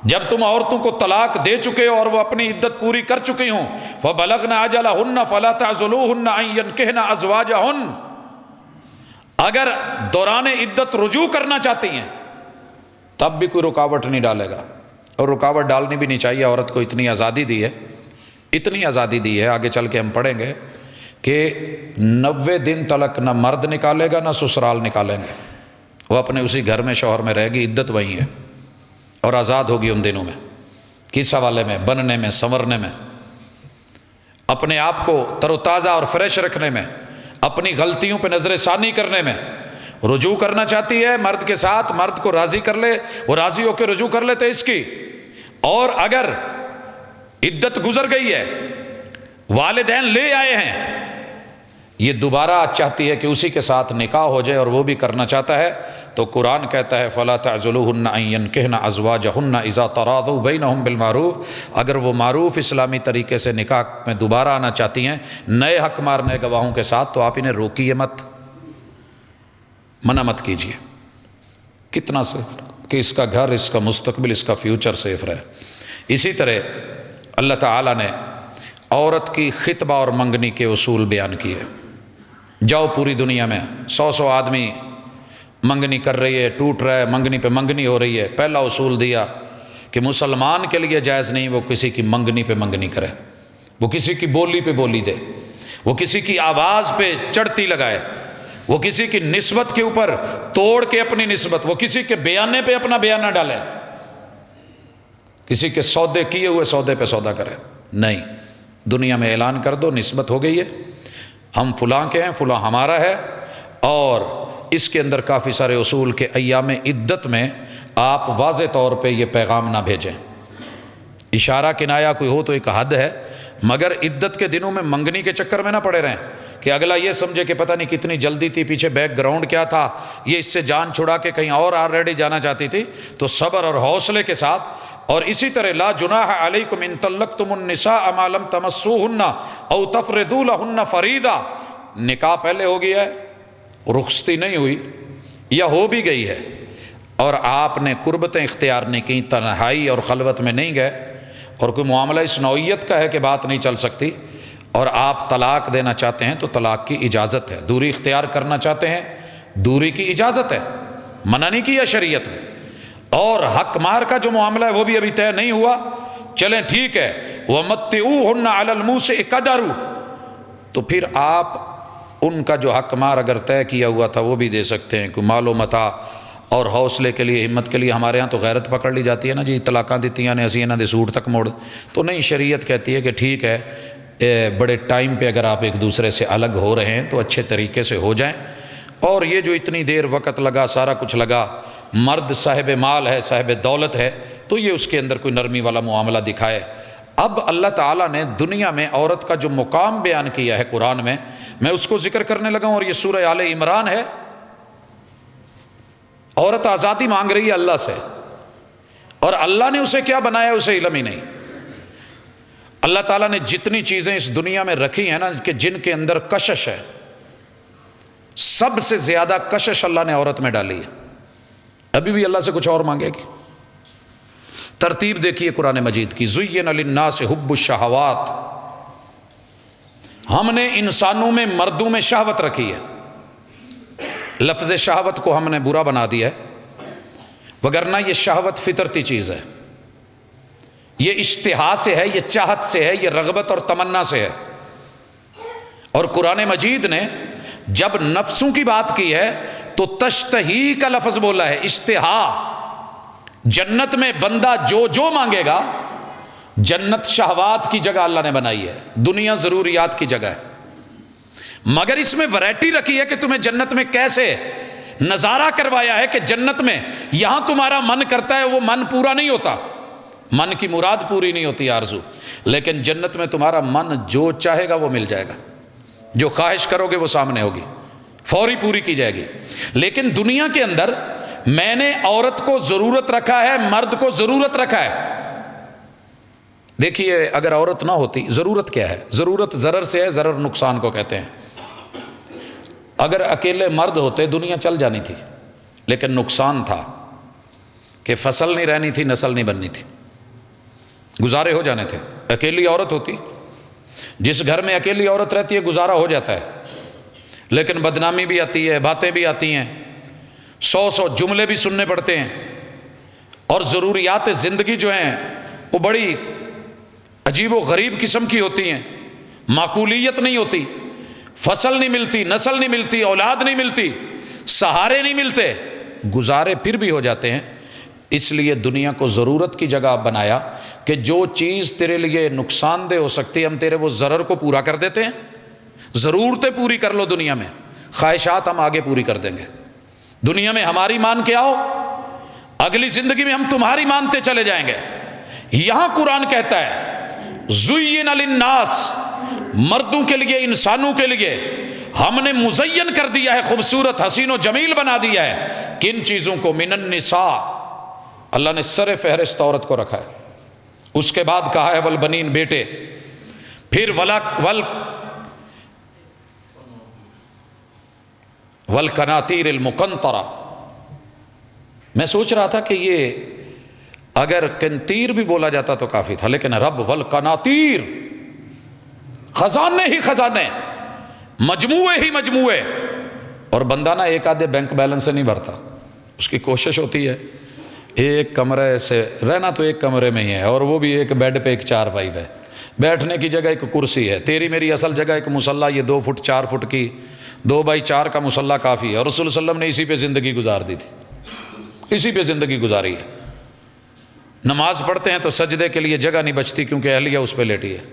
جب تم عورتوں کو طلاق دے چکے ہو اور وہ اپنی عدت پوری کر چکی ہوں، فَبَلَغْنَ أَجَلَهُنَّ فَلَا تَعْضُلُوهُنَّ أَن يَنكِحْنَ أَزْوَاجَهُنَّ، اگر دوران عدت رجوع کرنا چاہتی ہیں تب بھی کوئی رکاوٹ نہیں ڈالے گا، اور رکاوٹ ڈالنی بھی نہیں چاہیے، عورت کو اتنی آزادی دی ہے، اتنی آزادی دی ہے، آگے چل کے ہم پڑھیں گے کہ 90 دن تلک نہ مرد نکالے گا نہ سسرال نکالیں گے، وہ اپنے اسی گھر میں شوہر میں رہے گی، عدت وہی ہے، اور آزاد ہوگی ان دنوں میں، کس حوالے میں؟ بننے میں، سنورنے میں، اپنے آپ کو تر و تازہ اور فریش رکھنے میں، اپنی غلطیوں پہ نظر ثانی کرنے میں۔ رجوع کرنا چاہتی ہے مرد کے ساتھ، مرد کو راضی کر لے، وہ راضی ہو کے رجوع کر لیتے اس کی، اور اگر عدت گزر گئی ہے، والدین لے آئے ہیں، یہ دوبارہ چاہتی ہے کہ اسی کے ساتھ نکاح ہو جائے اور وہ بھی کرنا چاہتا ہے، تو قرآن کہتا ہے فَلَا تَعْضُلُوهُنَّ أَن يَنكِحْنَ أَزْوَاجَهُنَّ إِذَا تَرَاضَوْا بَيْنَهُمْ بِالْمَعْرُوفِ، اگر وہ معروف اسلامی طریقے سے نکاح میں دوبارہ آنا چاہتی ہیں نئے حق مار نئے گواہوں کے ساتھ، تو آپ انہیں روکیے مت، منع مت کیجیے، کتنا سیف کہ اس کا گھر، اس کا مستقبل، اس کا فیوچر سیف رہے۔ اسی طرح اللہ تعالیٰ نے عورت کی خطبہ اور منگنی کے اصول بیان کیے، جاؤ پوری دنیا میں 100 آدمی منگنی کر رہی ہے، ٹوٹ رہا ہے، منگنی پہ منگنی ہو رہی ہے، پہلا اصول دیا کہ مسلمان کے لیے جائز نہیں وہ کسی کی منگنی پہ منگنی کرے، وہ کسی کی بولی پہ بولی دے، وہ کسی کی آواز پہ چڑھتی لگائے، وہ کسی کی نسبت کے اوپر توڑ کے اپنی نسبت، وہ کسی کے بیانے پہ اپنا بیانہ ڈالے، کسی کے سودے کیے ہوئے سودے پہ سودا کرے، نہیں، دنیا میں اعلان کر دو نسبت ہو گئی ہے، ہم فلاں کے ہیں، فلاں ہمارا ہے، اور اس کے اندر کافی سارے اصول کے ایام عدت میں آپ واضح طور پہ یہ پیغام نہ بھیجیں، اشارہ کنایا کوئی ہو تو ایک حد ہے، مگر عدت کے دنوں میں منگنی کے چکر میں نہ پڑے رہیں کہ اگلا یہ سمجھے کہ پتہ نہیں کتنی جلدی تھی، پیچھے بیک گراؤنڈ کیا تھا، یہ اس سے جان چھڑا کے کہیں اور آلریڈی جانا چاہتی تھی۔ تو صبر اور حوصلے کے ساتھ، اور اسی طرح لا جناح علیکم ان طلقتم النساء ما لم تمسوهن او تفرضوا لهن فریضہ، نکاح پہلے ہو گیا ہے، رخصتی نہیں ہوئی یا ہو بھی گئی ہے اور آپ نے قربتیں اختیار نہیں کی، تنہائی اور خلوت میں نہیں گئے، اور کوئی معاملہ اس نوعیت کا ہے کہ بات نہیں چل سکتی، اور آپ طلاق دینا چاہتے ہیں تو طلاق کی اجازت ہے، دوری اختیار کرنا چاہتے ہیں دوری کی اجازت ہے، منع نہیں کیا شریعت نے. اور حق مار کا جو معاملہ ہے وہ بھی ابھی طے نہیں ہوا، چلیں ٹھیک ہے. وَمَتِّعُوهُنَّ عَلَى الْمُوسِعِ قَدَرُهُ، تو پھر آپ ان کا جو حق مار اگر طے کیا ہوا تھا وہ بھی دے سکتے ہیں. کوئی مال و متاع اور حوصلے کے لیے، ہمت کے لیے. ہمارے ہاں تو غیرت پکڑ لی جاتی ہے نا جی، طلاقاں دیتیاں نے اسی انہاں دے سوٹ تک موڑ. تو نہیں، شریعت کہتی ہے کہ ٹھیک ہے، بڑے ٹائم پہ اگر آپ ایک دوسرے سے الگ ہو رہے ہیں تو اچھے طریقے سے ہو جائیں. اور یہ جو اتنی دیر وقت لگا، سارا کچھ لگا، مرد صاحب مال ہے، صاحب دولت ہے، تو یہ اس کے اندر کوئی نرمی والا معاملہ دکھائے. اب اللہ تعالیٰ نے دنیا میں عورت کا جو مقام بیان کیا ہے قرآن میں اس کو ذکر کرنے لگا ہوں. اور یہ سورہ آل عمران ہے. عورت آزادی مانگ رہی ہے اللہ سے، اور اللہ نے اسے کیا بنایا اسے علم ہی نہیں. اللہ تعالیٰ نے جتنی چیزیں اس دنیا میں رکھی ہیں نا کہ جن کے اندر کشش ہے، سب سے زیادہ کشش اللہ نے عورت میں ڈالی ہے. ابھی بھی اللہ سے کچھ اور مانگے گی. ترتیب دیکھیے قرآن مجید کی. زُيِّنَ لِلنَّاسِ حُبُّ الشَّهَوَاتِ، ہم نے انسانوں میں، مردوں میں شہوت رکھی ہے. لفظ شہوت کو ہم نے برا بنا دیا ہے، وگرنہ یہ شہوت فطرتی چیز ہے. یہ اشتہا سے ہے، یہ چاہت سے ہے، یہ رغبت اور تمنا سے ہے. اور قرآن مجید نے جب نفسوں کی بات کی ہے تو تشتہی کا لفظ بولا ہے، اشتہا. جنت میں بندہ جو جو مانگے گا، جنت شہوات کی جگہ اللہ نے بنائی ہے، دنیا ضروریات کی جگہ ہے. مگر اس میں ورائٹی رکھی ہے کہ تمہیں جنت میں کیسے نظارہ کروایا ہے کہ جنت میں یہاں تمہارا من کرتا ہے وہ من پورا نہیں ہوتا، من کی مراد پوری نہیں ہوتی، آرزو. لیکن جنت میں تمہارا من جو چاہے گا وہ مل جائے گا، جو خواہش کرو گے وہ سامنے ہوگی، فوری پوری کی جائے گی. لیکن دنیا کے اندر میں نے عورت کو ضرورت رکھا ہے، مرد کو ضرورت رکھا ہے. دیکھیے اگر عورت نہ ہوتی، ضرورت کیا ہے؟ ضرورت ضرر سے ہے، ضرر نقصان کو کہتے ہیں. اگر اکیلے مرد ہوتے دنیا چل جانی تھی، لیکن نقصان تھا کہ فصل نہیں رہنی تھی، نسل نہیں بننی تھی، گزارے ہو جانے تھے. اکیلی عورت ہوتی، جس گھر میں اکیلی عورت رہتی ہے گزارا ہو جاتا ہے، لیکن بدنامی بھی آتی ہے، باتیں بھی آتی ہیں، 100 جملے بھی سننے پڑتے ہیں. اور ضروریات زندگی جو ہیں وہ بڑی عجیب و غریب قسم کی ہوتی ہیں. معقولیت نہیں ہوتی، فصل نہیں ملتی، نسل نہیں ملتی، اولاد نہیں ملتی، سہارے نہیں ملتے، گزارے پھر بھی ہو جاتے ہیں. اس لیے دنیا کو ضرورت کی جگہ بنایا کہ جو چیز تیرے لیے نقصان دہ ہو سکتی ہے ہم تیرے وہ ضرر کو پورا کر دیتے ہیں. ضرورتیں پوری کر لو دنیا میں، خواہشات ہم آگے پوری کر دیں گے. دنیا میں ہماری مان کے آؤ، اگلی زندگی میں ہم تمہاری مانتے چلے جائیں گے. یہاں قرآن کہتا ہے زُيِّنَ لِلنَّاسِ، مردوں کے لیے، انسانوں کے لیے ہم نے مزین کر دیا ہے، خوبصورت، حسین و جمیل بنا دیا ہے. کن چیزوں کو؟ من النساء، اللہ نے سر فہرست عورت کو رکھا ہے. اس کے بعد کہا ہے والبنین، بیٹے. پھر والقناطیر المقنطرہ. میں سوچ رہا تھا کہ یہ اگر کنتیر بھی بولا جاتا تو کافی تھا، لیکن رب والقناطیر، خزانے ہی خزانے، مجموعے ہی مجموعے. اور بندہ نا ایک آدھے بینک بیلنس سے نہیں بھرتا، اس کی کوشش ہوتی ہے ایک کمرے سے رہنا تو ایک کمرے میں ہی ہے، اور وہ بھی ایک بیڈ پہ ایک چارپائی ہے، بیٹھنے کی جگہ ایک کرسی ہے. تیری میری اصل جگہ ایک مصلح، یہ 2 فٹ 4 فٹ کی 2x4 کا مصلح کافی ہے. اور رسول صلی اللہ علیہ وسلم نے اسی پہ زندگی گزار دی تھی، اسی پہ زندگی گزاری ہے. نماز پڑھتے ہیں تو سجدے کے لیے جگہ نہیں بچتی کیونکہ اہلیہ اس پہ لیٹی ہے،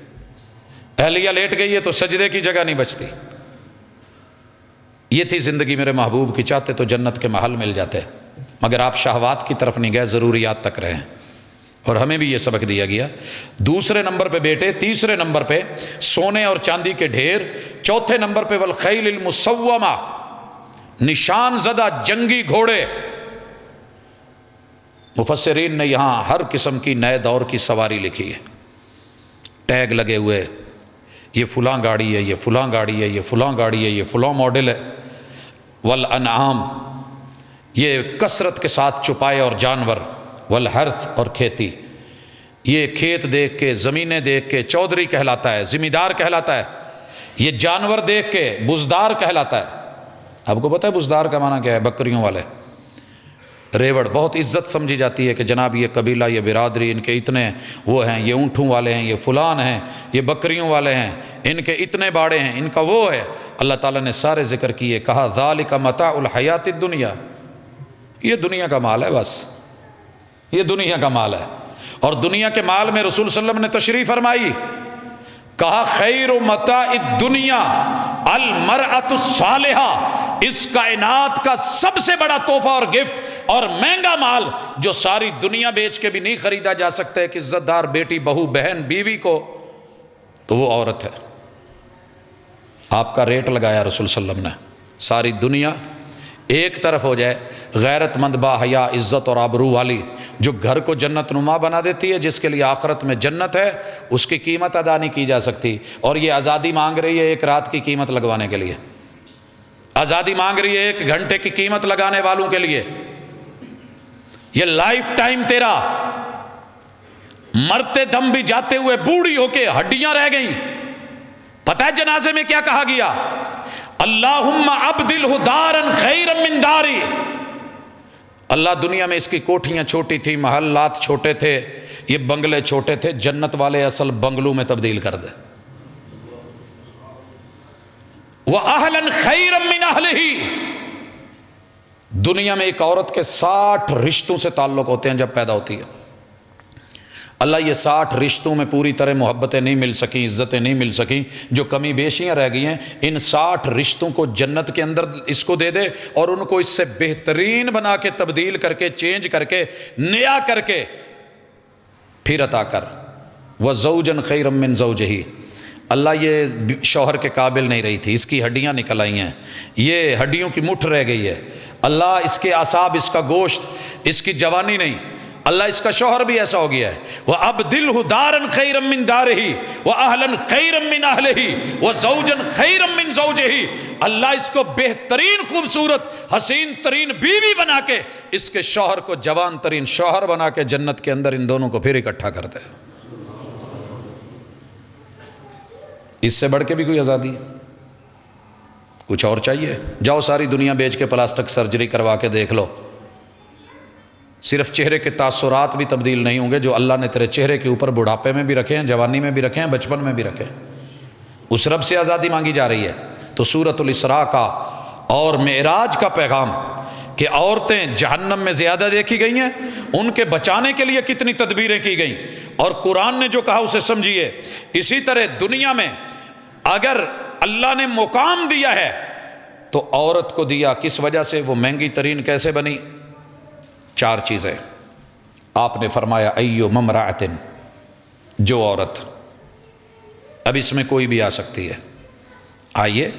اہلیہ لیٹ گئی ہے تو سجدے کی جگہ نہیں بچتی. یہ تھی زندگی میرے محبوب کی. چاہتے تو جنت کے محل مل جاتے، مگر آپ شہوات کی طرف نہیں گئے، ضروریات تک رہے. اور ہمیں بھی یہ سبق دیا گیا. دوسرے نمبر پہ بیٹے، تیسرے نمبر پہ سونے اور چاندی کے ڈھیر، چوتھے نمبر پہ والخیل المسومہ، نشان زدہ جنگی گھوڑے. مفسرین نے یہاں ہر قسم کی نئے دور کی سواری لکھی ہے، ٹیگ لگے ہوئے، یہ فلاں گاڑی ہے، یہ فلاں گاڑی ہے، یہ فلاں گاڑی ہے، یہ فلاں ماڈل ہے. والانعام، یہ کثرت کے ساتھ چپائے اور جانور. والحرث، اور کھیتی، یہ کھیت دیکھ کے، زمینیں دیکھ کے چودھری کہلاتا ہے، زمیندار کہلاتا ہے. یہ جانور دیکھ کے بزدار کہلاتا ہے. آپ کو پتہ ہے بزدار کا معنی کیا ہے؟ بکریوں والے، ریوڑ بہت عزت سمجھی جاتی ہے کہ جناب یہ قبیلہ، یہ برادری، ان کے اتنے وہ ہیں، یہ اونٹوں والے ہیں، یہ فلان ہیں، یہ بکریوں والے ہیں، ان کے اتنے باڑے ہیں، ان کا وہ ہے۔ اللہ تعالیٰ نے سارے ذکر کیے، کہا ذالک متاع الحیات الدنیا، یہ دنیا کا مال ہے، بس یہ دنیا کا مال ہے۔ اور دنیا کے مال میں رسول صلی اللہ علیہ وسلم نے تشریح فرمائی، کہا خیر متاع الدنیا المرأۃ الصالحہ، اس کائنات کا سب سے بڑا تحفہ اور گفٹ اور مہنگا مال جو ساری دنیا بیچ کے بھی نہیں خریدا جا سکتا ہے کہ عزت دار بیٹی، بہو، بہن، بیوی کو، تو وہ عورت ہے۔ آپ کا ریٹ لگایا رسول صلی اللہ علیہ وسلم نے، ساری دنیا ایک طرف ہو جائے، غیرت مند، با حیا، عزت اور آبرو والی، جو گھر کو جنت نما بنا دیتی ہے، جس کے لیے آخرت میں جنت ہے، اس کی قیمت ادا نہیں کی جا سکتی۔ اور یہ آزادی مانگ رہی ہے ایک رات کی قیمت لگوانے کے لیے، آزادی مانگ رہی ہے ایک گھنٹے کی قیمت لگانے والوں کے لیے۔ یہ لائف ٹائم تیرا، مرتے دم بھی جاتے ہوئے بوڑھی ہو کے ہڈیاں رہ گئیں۔ پتہ ہے جنازے میں کیا کہا گیا؟ اللہم ابدلہ دارا خیرا من داری، اللہ دنیا میں اس کی کوٹھیاں چھوٹی تھی، محلات چھوٹے تھے، یہ بنگلے چھوٹے تھے، جنت والے اصل بنگلوں میں تبدیل کر دے۔ وَأَهْلًا خَيْرًا مِّنْ أَهْلِهِ، دنیا میں ایک عورت کے 60 رشتوں سے تعلق ہوتے ہیں جب پیدا ہوتی ہے۔ اللہ یہ 60 رشتوں میں پوری طرح محبتیں نہیں مل سکیں، عزتیں نہیں مل سکیں، جو کمی بیشیاں رہ گئی ہیں، ان 60 رشتوں کو جنت کے اندر اس کو دے دے اور ان کو اس سے بہترین بنا کے تبدیل کر کے، چینج کر کے، نیا کر کے پھر عطا کر۔ وَزَوْجًا خَيْرًا مِّن زَوْجِهِ، اللہ یہ شوہر کے قابل نہیں رہی تھی، اس کی ہڈیاں نکل آئی ہیں، یہ ہڈیوں کی مٹھ رہ گئی ہے، اللہ اس کے اعصاب، اس کا گوشت، اس کی جوانی نہیں، اللہ اس کا شوہر بھی ایسا ہو گیا ہے۔ وَأَبْدِلْهُ دَارًا خَيْرًا مِّن دَارِهِ وَأَهْلًا خَيْرًا مِّنْ أَهْلِهِ وَزَوْجًا خَيْرًا مِّن زَوْجِهِ، اللہ اس کو بہترین، خوبصورت، حسین ترین بیوی بنا کے، اس کے شوہر کو جوان ترین شوہر بنا کے جنت کے اندر ان دونوں کو پھر اکٹھا کر دے۔ اس سے بڑھ کے بھی کوئی آزادی کچھ اور چاہیے؟ جاؤ ساری دنیا بیچ کے پلاسٹک سرجری کروا کے دیکھ لو، صرف چہرے کے تاثرات بھی تبدیل نہیں ہوں گے جو اللہ نے تیرے چہرے کے اوپر بڑھاپے میں بھی رکھے ہیں، جوانی میں بھی رکھے ہیں، بچپن میں بھی رکھے ہیں۔ اس رب سے آزادی مانگی جا رہی ہے۔ تو سورۃ الاسراء کا اور معراج کا پیغام کہ عورتیں جہنم میں زیادہ دیکھی گئی ہیں، ان کے بچانے کے لیے کتنی تدبیریں کی گئیں، اور قرآن نے جو کہا اسے سمجھیے۔ اسی طرح دنیا میں اگر اللہ نے مقام دیا ہے تو عورت کو دیا کس وجہ سے؟ وہ مہنگی ترین کیسے بنی؟ 4 چیزیں آپ نے فرمایا، ایو ممرأۃ، جو عورت، اب اس میں کوئی بھی آ سکتی ہے، آئیے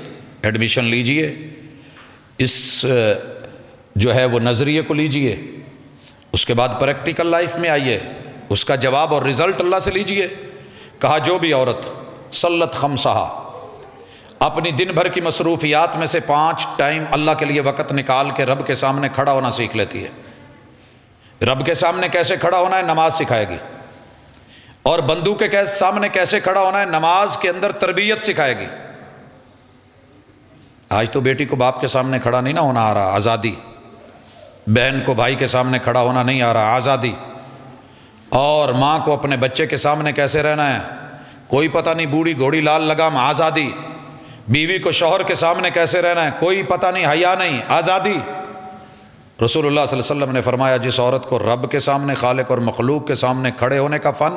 ایڈمیشن لیجئے، اس جو ہے وہ نظریے کو لیجئے، اس کے بعد پریکٹیکل لائف میں آئیے، اس کا جواب اور رزلٹ اللہ سے لیجئے۔ کہا جو بھی عورت صلت خمسہا، اپنی دن بھر کی مصروفیات میں سے 5 ٹائم اللہ کے لیے وقت نکال کے رب کے سامنے کھڑا ہونا سیکھ لیتی ہے۔ رب کے سامنے کیسے کھڑا ہونا ہے؟ نماز سکھائے گی۔ اور بندوں کے سامنے کیسے کھڑا ہونا ہے؟ نماز کے اندر تربیت سکھائے گی۔ آج تو بیٹی کو باپ کے سامنے کھڑا نہیں نہ ہونا آ رہا، آزادی۔ بہن کو بھائی کے سامنے کھڑا ہونا نہیں آ رہا، آزادی۔ اور ماں کو اپنے بچے کے سامنے کیسے رہنا ہے؟ کوئی پتہ نہیں، بوڑھی گھوڑی لال لگام، آزادی۔ بیوی کو شوہر کے سامنے کیسے رہنا ہے؟ کوئی پتہ نہیں، حیا نہیں، آزادی۔ رسول اللہ صلی اللہ علیہ وسلم نے فرمایا، جس عورت کو رب کے سامنے، خالق اور مخلوق کے سامنے کھڑے ہونے کا فن،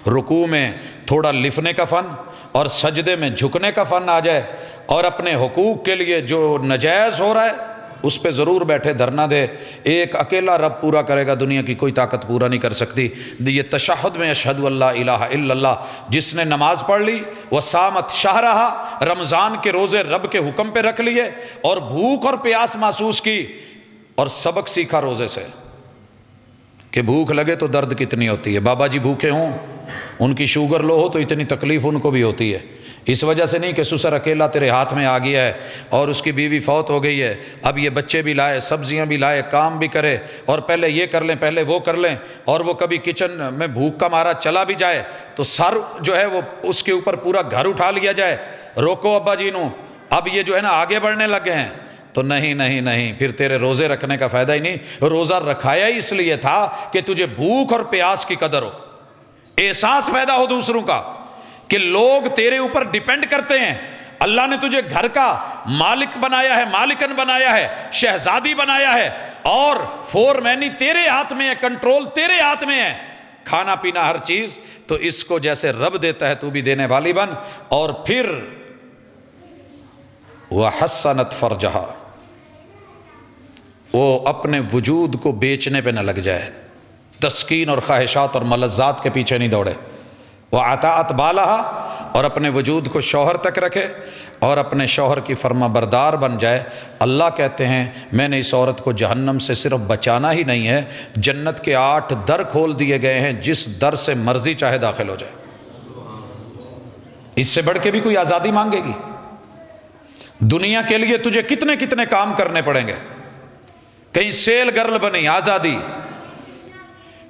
رکوع میں تھوڑا لفنے کا فن اور سجدے میں جھکنے کا فن آ جائے، اور اپنے حقوق کے لیے جو ناجائز ہو رہا ہے اس پہ ضرور بیٹھے دھرنا دے، ایک اکیلا رب پورا کرے گا، دنیا کی کوئی طاقت پورا نہیں کر سکتی۔ یہ تشہد میں اشہد اللہ الہ الا اللہ، جس نے نماز پڑھ لی، وہ سامت شہرہا، رمضان کے روزے رب کے حکم پہ رکھ لیے، اور بھوک اور پیاس محسوس کی، اور سبق سیکھا روزے سے کہ بھوک لگے تو درد کتنی ہوتی ہے۔ بابا جی بھوکے ہوں، ان کی شوگر لو ہو تو اتنی تکلیف ان کو بھی ہوتی ہے۔ اس وجہ سے نہیں کہ سسر اکیلا تیرے ہاتھ میں آ گیا ہے اور اس کی بیوی فوت ہو گئی ہے، اب یہ بچے بھی لائے، سبزیاں بھی لائے، کام بھی کرے، اور پہلے یہ کر لیں، پہلے وہ کر لیں، اور وہ کبھی کچن میں بھوک کا مارا چلا بھی جائے تو سر جو ہے وہ اس کے اوپر پورا گھر اٹھا لیا جائے۔ روکو ابا جی نو، اب یہ جو ہے نا آگے بڑھنے لگے ہیں، تو نہیں نہیں نہیں، پھر تیرے روزے رکھنے کا فائدہ ہی نہیں۔ روزہ رکھایا ہی اس لیے تھا کہ تجھے بھوک اور پیاس کی قدر ہو، احساس پیدا ہو دوسروں کا کہ لوگ تیرے اوپر ڈیپینڈ کرتے ہیں۔ اللہ نے تجھے گھر کا مالک بنایا ہے، مالکن بنایا ہے، شہزادی بنایا ہے، اور فور مینی تیرے ہاتھ میں ہے، کنٹرول تیرے ہاتھ میں ہے، کھانا پینا ہر چیز۔ تو اس کو جیسے رب دیتا ہے تو بھی دینے والی بن۔ اور پھر وَحَسَّنَتْ فَرْجَهَا، وہ اپنے وجود کو بیچنے پہ نہ لگ جائے، تسکین اور خواہشات اور ملذات کے پیچھے نہیں دوڑے۔ وَأَطَاعَتْ بَالَهَا، اور اپنے وجود کو شوہر تک رکھے اور اپنے شوہر کی فرما بردار بن جائے۔ اللہ کہتے ہیں میں نے اس عورت کو جہنم سے صرف بچانا ہی نہیں ہے، جنت کے 8 در کھول دیے گئے ہیں، جس در سے مرضی چاہے داخل ہو جائے۔ اس سے بڑھ کے بھی کوئی آزادی مانگے گی؟ دنیا کے لیے تجھے کتنے کتنے کام کرنے پڑیں گے، کہیں سیل گرل بنی آزادی،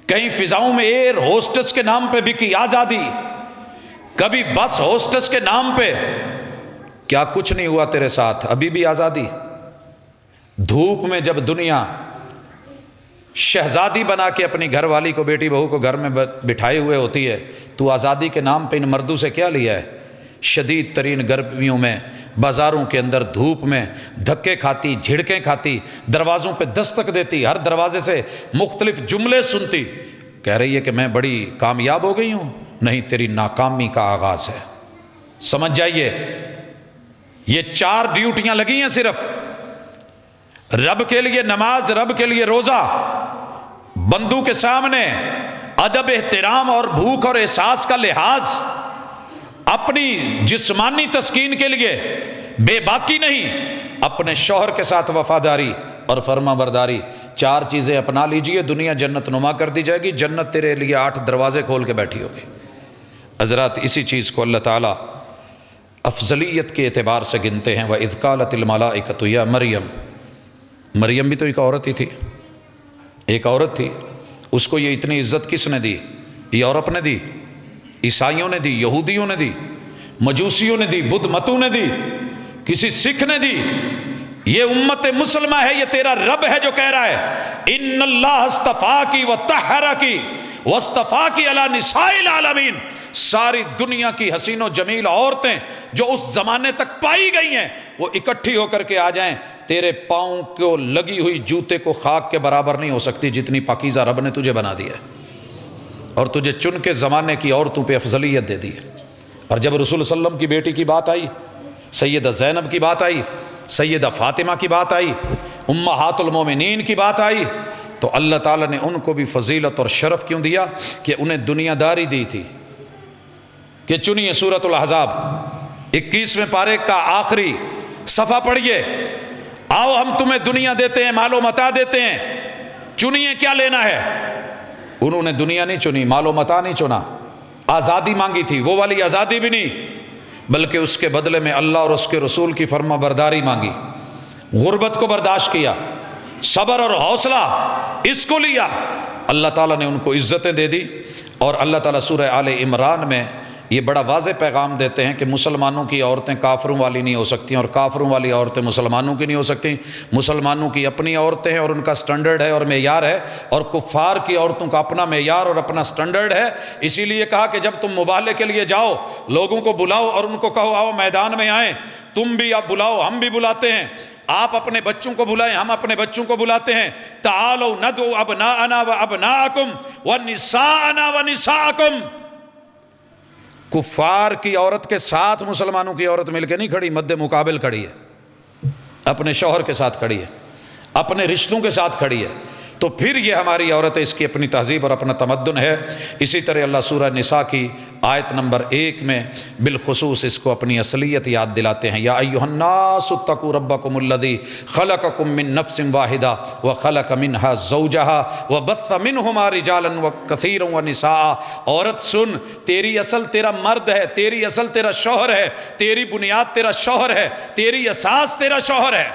کہیں فضاؤں میں ایئر ہوسٹس کے نام پہ بکی آزادی، کبھی بس ہوسٹس کے نام پہ، کیا کچھ نہیں ہوا تیرے ساتھ، ابھی بھی آزادی۔ دھوپ میں جب دنیا شہزادی بنا کے اپنی گھر والی کو، بیٹی بہو کو گھر میں بٹھائے ہوئے ہوتی ہے، تو آزادی کے نام پہ ان مردوں سے کیا لیا ہے؟ شدید ترین گرمیوں میں بازاروں کے اندر دھوپ میں دھکے کھاتی، جھڑکیں کھاتی، دروازوں پہ دستک دیتی، ہر دروازے سے مختلف جملے سنتی، کہہ رہی ہے کہ میں بڑی کامیاب ہو گئی ہوں۔ نہیں، تیری ناکامی کا آغاز ہے۔ سمجھ جائیے، یہ 4 ڈیوٹیاں لگی ہیں صرف، رب کے لیے نماز، رب کے لیے روزہ، بندوں کے سامنے ادب، احترام اور بھوک اور احساس کا لحاظ، اپنی جسمانی تسکین کے لیے بے باکی نہیں، اپنے شوہر کے ساتھ وفاداری اور فرما برداری۔ 4 چیزیں اپنا لیجئے، دنیا جنت نما کر دی جائے گی، جنت تیرے لیے 8 دروازے کھول کے بیٹھی ہوگی۔ حضرات، اسی چیز کو اللہ تعالیٰ افضلیت کے اعتبار سے گنتے ہیں۔ وَإِذْ قَالَتِ الْمَلَائِكَةُ يَا مریم، مریم بھی تو ایک عورت ہی تھی، ایک عورت تھی، اس کو یہ اتنی عزت کس نے دی؟ یورپ نے دی، عیسائیوں نے دی، یہودیوں نے دی، مجوسیوں نے دی، بدھ متوں نے دی، کسی سکھ نے دی؟ یہ امت مسلمہ ہے، یہ تیرا رب ہے جو کہہ رہا ہے ان اللہ اصطفاکی وطہرکی واصطفاکی علی نساء العالمین۔ ساری دنیا کی حسین و جمیل عورتیں جو اس زمانے تک پائی گئی ہیں، وہ اکٹھی ہو کر کے آ جائیں، تیرے پاؤں کو لگی ہوئی جوتے کو خاک کے برابر نہیں ہو سکتی جتنی پاکیزہ رب نے تجھے بنا دیا ہے، اور تجھے چن کے زمانے کی عورتوں پہ افضلیت دے دی ہے۔ اور جب رسول صلی اللہ علیہ وسلم کی بیٹی کی بات آئی، سیدہ زینب کی بات آئی، سیدہ فاطمہ کی بات آئی، امہات المومنین کی بات آئی، تو اللہ تعالیٰ نے ان کو بھی فضیلت اور شرف کیوں دیا؟ کہ انہیں دنیا داری دی تھی۔ کہ چنیے سورۃ الاحزاب 21ویں پارے کا آخری صفحہ پڑھیے، آؤ ہم تمہیں دنیا دیتے ہیں، مال و متاع دیتے ہیں، چنیے کیا لینا ہے۔ انہوں نے دنیا نہیں چنی، مال و متاع نہیں چنا، آزادی مانگی تھی، وہ والی آزادی بھی نہیں، بلکہ اس کے بدلے میں اللہ اور اس کے رسول کی فرما برداری مانگی، غربت کو برداشت کیا، صبر اور حوصلہ اس کو لیا۔ اللہ تعالیٰ نے ان کو عزتیں دے دی۔ اور اللہ تعالیٰ سورہ آل عمران میں یہ بڑا واضح پیغام دیتے ہیں کہ مسلمانوں کی عورتیں کافروں والی نہیں ہو سکتی، اور کافروں والی عورتیں مسلمانوں کی نہیں ہو سکتی۔ مسلمانوں کی اپنی عورتیں ہیں اور ان کا سٹینڈرڈ ہے اور معیار ہے، اور کفار کی عورتوں کا اپنا معیار اور اپنا سٹینڈرڈ ہے۔ اسی لیے کہا کہ جب تم مباہلے کے لیے جاؤ، لوگوں کو بلاؤ اور ان کو کہو آؤ میدان میں آئیں، تم بھی اب بلاؤ، ہم بھی بلاتے ہیں، آپ اپنے بچوں کو بلائیں، ہم اپنے بچوں کو بلاتے ہیں۔ تعالوا ندعو ابناءنا وابناءکم ونساءنا ونساءکم۔ کفار کی عورت کے ساتھ مسلمانوں کی عورت مل کے نہیں کھڑی، مد مقابل کھڑی ہے، اپنے شوہر کے ساتھ کھڑی ہے، اپنے رشتوں کے ساتھ کھڑی ہے۔ تو پھر یہ ہماری عورت ہے، اس کی اپنی تہذیب اور اپنا تمدن ہے۔ اسی طرح اللہ سورہ نساء کی آیت نمبر 1 میں بالخصوص اس کو اپنی اصلیت یاد دلاتے ہیں۔ یا ایھا الناس اتقوا ربکم الذی خلقکم من نفس واحدہ وخلق منہا زوجہا وبث منہما رجالا کثیرا ونساء۔ عورت سن، تیری اصل تیرا مرد ہے، تیری اصل تیرا شوہر ہے، تیری بنیاد تیرا شوہر ہے، تیری اساس تیرا شوہر ہے،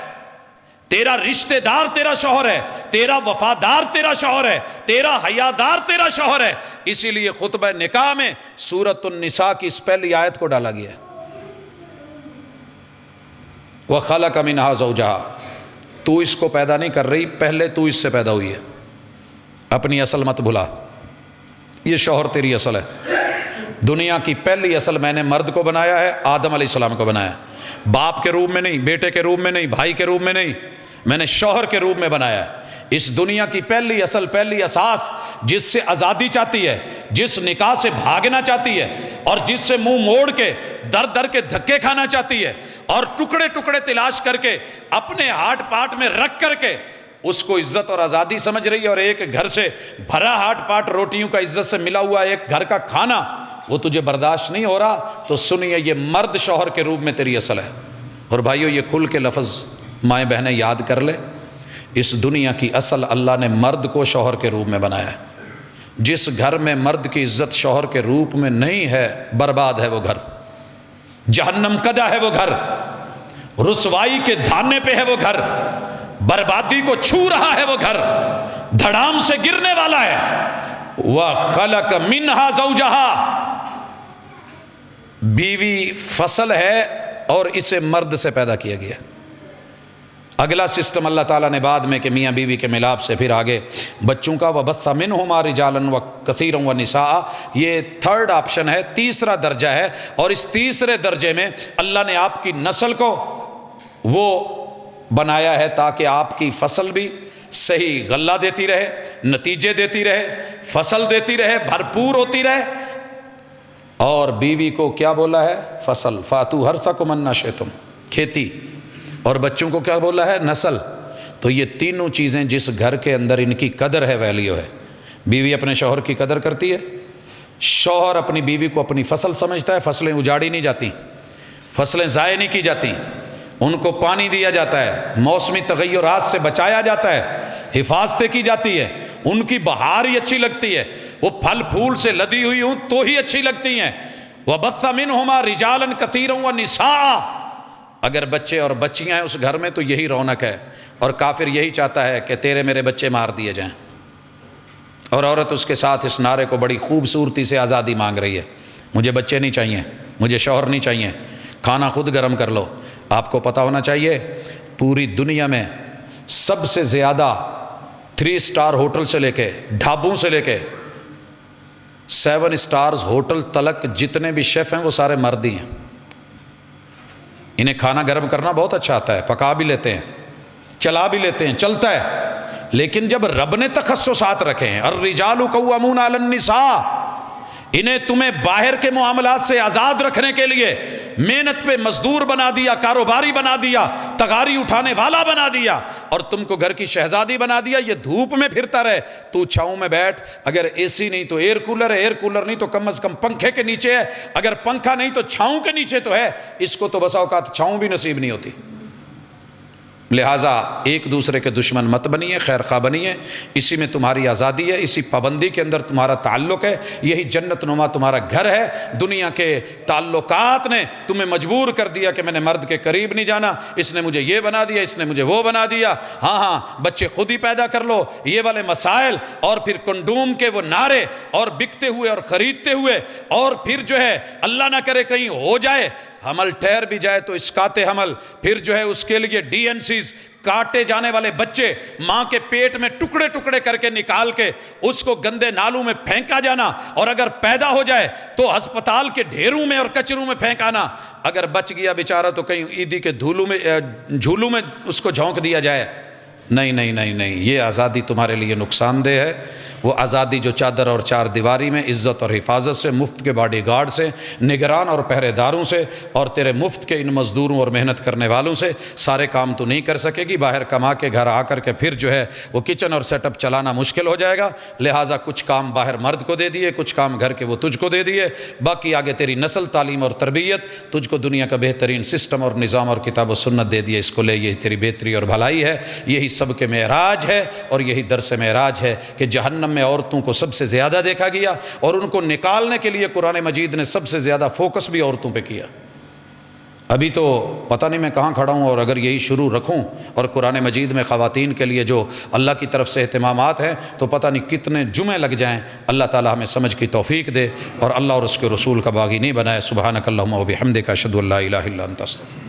تیرا رشتہ دار تیرا شوہر ہے، تیرا وفادار تیرا شوہر ہے، تیرا حیادار تیرا شوہر ہے۔ اسی لیے خطبہ نکاح میں سورۃ النساء کی اس پہلی آیت کو ڈالا گیا ہے، وَخَلَقَ مِنْهَا زَوْجَهَا۔ تو اس کو پیدا نہیں کر رہی، پہلے تو اس سے پیدا ہوئی ہے، اپنی اصل مت بھلا، یہ شوہر تیری اصل ہے۔ دنیا کی پہلی اصل میں نے مرد کو بنایا ہے، آدم علیہ السلام کو بنایا ہے، باپ کے روپ میں نہیں، بیٹے کے روپ میں نہیں، بھائی کے روپ میں نہیں، میں نے شوہر کے روپ میں بنایا ہے۔ اس دنیا کی پہلی اصل، پہلی اساس جس سے آزادی چاہتی ہے، جس نکاح سے بھاگنا چاہتی ہے، اور جس سے منہ موڑ کے در در کے دھکے کھانا چاہتی ہے، اور ٹکڑے ٹکڑے تلاش کر کے اپنے ہاٹ پاٹ میں رکھ کر کے اس کو عزت اور آزادی سمجھ رہی ہے، اور ایک گھر سے بھرا ہاٹ پاٹ روٹیوں کا عزت سے ملا ہوا ایک گھر کا کھانا وہ تجھے برداشت نہیں ہو رہا، تو سنیے یہ مرد شوہر کے روپ میں تیری اصل ہے۔ اور بھائیو یہ کھل کے لفظ مائیں بہنیں یاد کر لیں، اس دنیا کی اصل اللہ نے مرد کو شوہر کے روپ میں بنایا ہے۔ جس گھر میں مرد کی عزت شوہر کے روپ میں نہیں ہے، برباد ہے وہ گھر، جہنم کدہ ہے وہ گھر، رسوائی کے دھانے پہ ہے وہ گھر، بربادی کو چھو رہا ہے وہ گھر، دھڑام سے گرنے والا ہے۔ وَخَلَقَ مِنْهَا زَوْجَهَا، بیوی فصل ہے اور اسے مرد سے پیدا کیا گیا۔ اگلا سسٹم اللہ تعالیٰ نے بعد میں کہ میاں بیوی کے ملاپ سے پھر آگے بچوں کا وَبَثَّ مِنْهُمَا رِجَالًا وَكَثِيرًا وَنِسَاءً، یہ تھرڈ آپشن ہے، تیسرا درجہ ہے، اور اس تیسرے درجے میں اللہ نے آپ کی نسل کو وہ بنایا ہے تاکہ آپ کی فصل بھی صحیح غلہ دیتی رہے، نتیجے دیتی رہے، فصل دیتی رہے، بھرپور ہوتی رہے۔ اور بیوی کو کیا بولا ہے؟ فصل، فَاتُوا حَرْثَكُمْ أَنَّىٰ شِئْتُمْ، کھیتی، اور بچوں کو کیا بولا ہے؟ نسل۔ تو یہ تینوں چیزیں جس گھر کے اندر ان کی قدر ہے، ویلیو ہے۔ بیوی اپنے شوہر کی قدر کرتی ہے، شوہر اپنی بیوی کو اپنی فصل سمجھتا ہے، فصلیں اجاڑی نہیں جاتی، فصلیں ضائع نہیں کی جاتی، ان کو پانی دیا جاتا ہے، موسمی تغیرات سے بچایا جاتا ہے، حفاظتیں کی جاتی ہے، ان کی بہار ہی اچھی لگتی ہے، وہ پھل پھول سے لدی ہوئی ہوں تو ہی اچھی لگتی ہیں۔ وَبَثَّ مِنْهُمَا رِجَالًا كَثِيرًا وَنِسَاءً، اگر بچے اور بچیاں ہیں اس گھر میں تو یہی رونق ہے، اور کافر یہی چاہتا ہے کہ تیرے میرے بچے مار دیے جائیں، اور عورت اس کے ساتھ اس نعرے کو بڑی خوبصورتی سے آزادی مانگ رہی ہے، مجھے بچے نہیں چاہیے، مجھے شوہر نہیں چاہیے، کھانا خود گرم کر لو۔ آپ کو پتہ ہونا چاہیے پوری دنیا میں سب سے زیادہ 3 سٹار ہوٹل سے لے کے، ڈھابوں سے لے کے 7 سٹارز ہوٹل تلک جتنے بھی شیف ہیں وہ سارے مرد ہی ہیں۔ انہیں کھانا گرم کرنا بہت اچھا آتا ہے، پکا بھی لیتے ہیں، چلا بھی لیتے ہیں، چلتا ہے، لیکن جب رب نے تخصصات رکھے ہیں، الرجال قوامون علی النساء، انہیں تمہیں باہر کے معاملات سے آزاد رکھنے کے لیے محنت پہ مزدور بنا دیا، کاروباری بنا دیا، تغاری اٹھانے والا بنا دیا، اور تم کو گھر کی شہزادی بنا دیا۔ یہ دھوپ میں پھرتا رہے، تو چھاؤں میں بیٹھ، اگر اے سی نہیں تو ایئر کولر ہے، ایئر کولر نہیں تو کم از کم پنکھے کے نیچے ہے، اگر پنکھا نہیں تو چھاؤں کے نیچے تو ہے۔ اس کو تو بسا اوقات چھاؤں بھی نصیب نہیں ہوتی۔ لہٰذا ایک دوسرے کے دشمن مت بنیے، خیر خواہ بنیے، اسی میں تمہاری آزادی ہے، اسی پابندی کے اندر تمہارا تعلق ہے، یہی جنت نما تمہارا گھر ہے۔ دنیا کے تعلقات نے تمہیں مجبور کر دیا کہ میں نے مرد کے قریب نہیں جانا، اس نے مجھے یہ بنا دیا، اس نے مجھے وہ بنا دیا، ہاں بچے خود ہی پیدا کر لو، یہ والے مسائل، اور پھر کنڈوم کے وہ نعرے، اور بکتے ہوئے اور خریدتے ہوئے، اور پھر جو ہے اللہ نہ کرے کہیں ہو جائے، حمل ٹھہر بھی جائے تو اسقاط حمل، پھر جو ہے اس کے لیے DNCs، کاٹے جانے والے بچے، ماں کے پیٹ میں ٹکڑے ٹکڑے کر کے نکال کے اس کو گندے نالوں میں پھینکا جانا، اور اگر پیدا ہو جائے تو ہسپتال کے ڈھیروں میں اور کچروں میں پھینکانا، اگر بچ گیا بیچارہ تو کہیں عیدی کے جھولوں میں اس کو جھونک دیا جائے۔ نہیں نہیں نہیں نہیں، یہ آزادی تمہارے لیے نقصان دہ ہے۔ وہ آزادی جو چادر اور چار دیواری میں عزت اور حفاظت سے، مفت کے باڈی گارڈ سے، نگران اور پہرے داروں سے، اور تیرے مفت کے ان مزدوروں اور محنت کرنے والوں سے سارے کام تو نہیں کر سکے گی۔ باہر کما کے گھر آ کر کے پھر جو ہے وہ کچن اور سیٹ اپ چلانا مشکل ہو جائے گا۔ لہٰذا کچھ کام باہر مرد کو دے دیے، کچھ کام گھر کے وہ تجھ کو دے دیے، باقی آگے تیری نسل، تعلیم اور تربیت، تجھ کو دنیا کا بہترین سسٹم اور نظام اور کتاب و سنت دے دیے، اس کو لے، یہی تیری بہتری اور بھلائی ہے۔ یہی سب کے معراج ہے، اور یہی درس معراج ہے کہ جہنم میں عورتوں کو سب سے زیادہ دیکھا گیا، اور ان کو نکالنے کے لیے قرآن مجید نے سب سے زیادہ فوکس بھی عورتوں پہ کیا۔ ابھی تو پتہ نہیں میں کہاں کھڑا ہوں، اور اگر یہی شروع رکھوں اور قرآن مجید میں خواتین کے لیے جو اللہ کی طرف سے اہتمامات ہیں تو پتہ نہیں کتنے جمعے لگ جائیں۔ اللہ تعالی ہمیں سمجھ کی توفیق دے، اور اللہ اور اس کے رسول کا باغی نہیں بنائے۔ سبحانک اللہم و بحمدک، اشہد ان لا الہ الا انت، استغفرک۔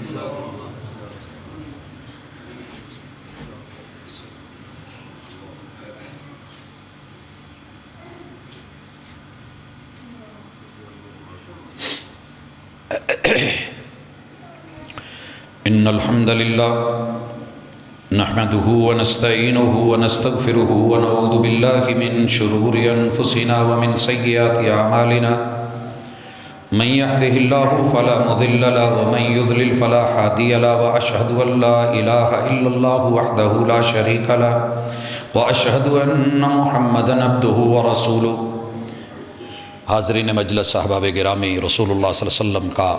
إن الحمد لله نحمده ونستعينه ونستغفره ونعوذ بالله من شرور أنفسنا ومن سيئات أعمالنا من يهده الله فلا مضل له ومن يضلل فلا هادي له وأشهد أن لا إله إلا الله وحده لا شريك له وأشهد أن محمدا عبده ورسوله۔ حاضرین مجلس احباب گرامی، رسول اللہ صلی اللہ علیہ وسلم کا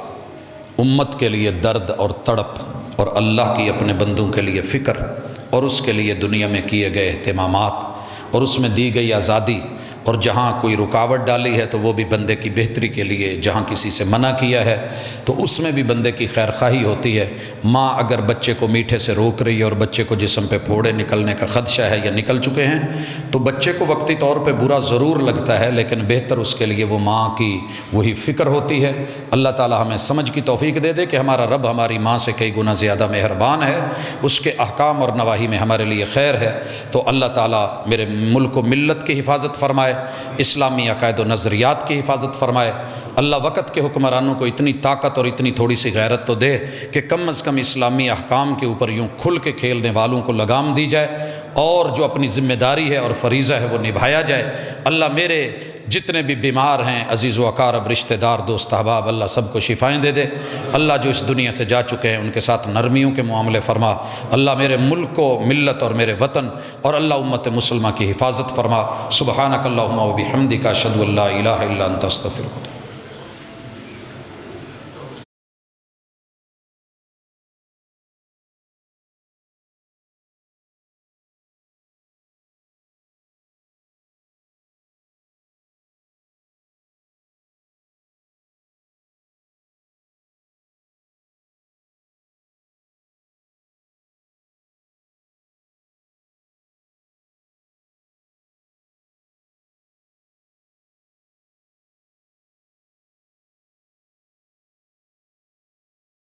امت کے لیے درد اور تڑپ اور اللہ کی اپنے بندوں کے لیے فکر اور اس کے لیے دنیا میں کیے گئے اہتمامات اور اس میں دی گئی آزادی، اور جہاں کوئی رکاوٹ ڈالی ہے تو وہ بھی بندے کی بہتری کے لیے، جہاں کسی سے منع کیا ہے تو اس میں بھی بندے کی خیر خواہی ہوتی ہے۔ ماں اگر بچے کو میٹھے سے روک رہی ہے اور بچے کو جسم پہ پھوڑے نکلنے کا خدشہ ہے یا نکل چکے ہیں تو بچے کو وقتی طور پہ برا ضرور لگتا ہے، لیکن بہتر اس کے لیے وہ ماں کی وہی فکر ہوتی ہے۔ اللہ تعالی ہمیں سمجھ کی توفیق دے دے کہ ہمارا رب ہماری ماں سے کئی گنا زیادہ مہربان ہے، اس کے احکام اور نواہی میں ہمارے لیے خیر ہے۔ تو اللہ تعالی میرے ملک و ملت کی حفاظت فرمائے، اسلامی عقائد و نظریات کی حفاظت فرمائے۔ اللہ وقت کے حکمرانوں کو اتنی طاقت اور اتنی تھوڑی سی غیرت تو دے کہ کم از کم اسلامی احکام کے اوپر یوں کھل کے کھیلنے والوں کو لگام دی جائے، اور جو اپنی ذمہ داری ہے اور فریضہ ہے وہ نبھایا جائے۔ اللہ میرے جتنے بھی بیمار ہیں، عزیز و اقارب، رشتہ دار، دوست احباب، اللہ سب کو شفائیں دے دے۔ اللہ جو اس دنیا سے جا چکے ہیں ان کے ساتھ نرمیوں کے معاملے فرما۔ اللہ میرے ملک و ملت اور میرے وطن اور اللہ امت مسلمہ کی حفاظت فرما۔ سبحانک اللہم و بحمدک، اشہد ان لا الہ الا انت، استغفرک۔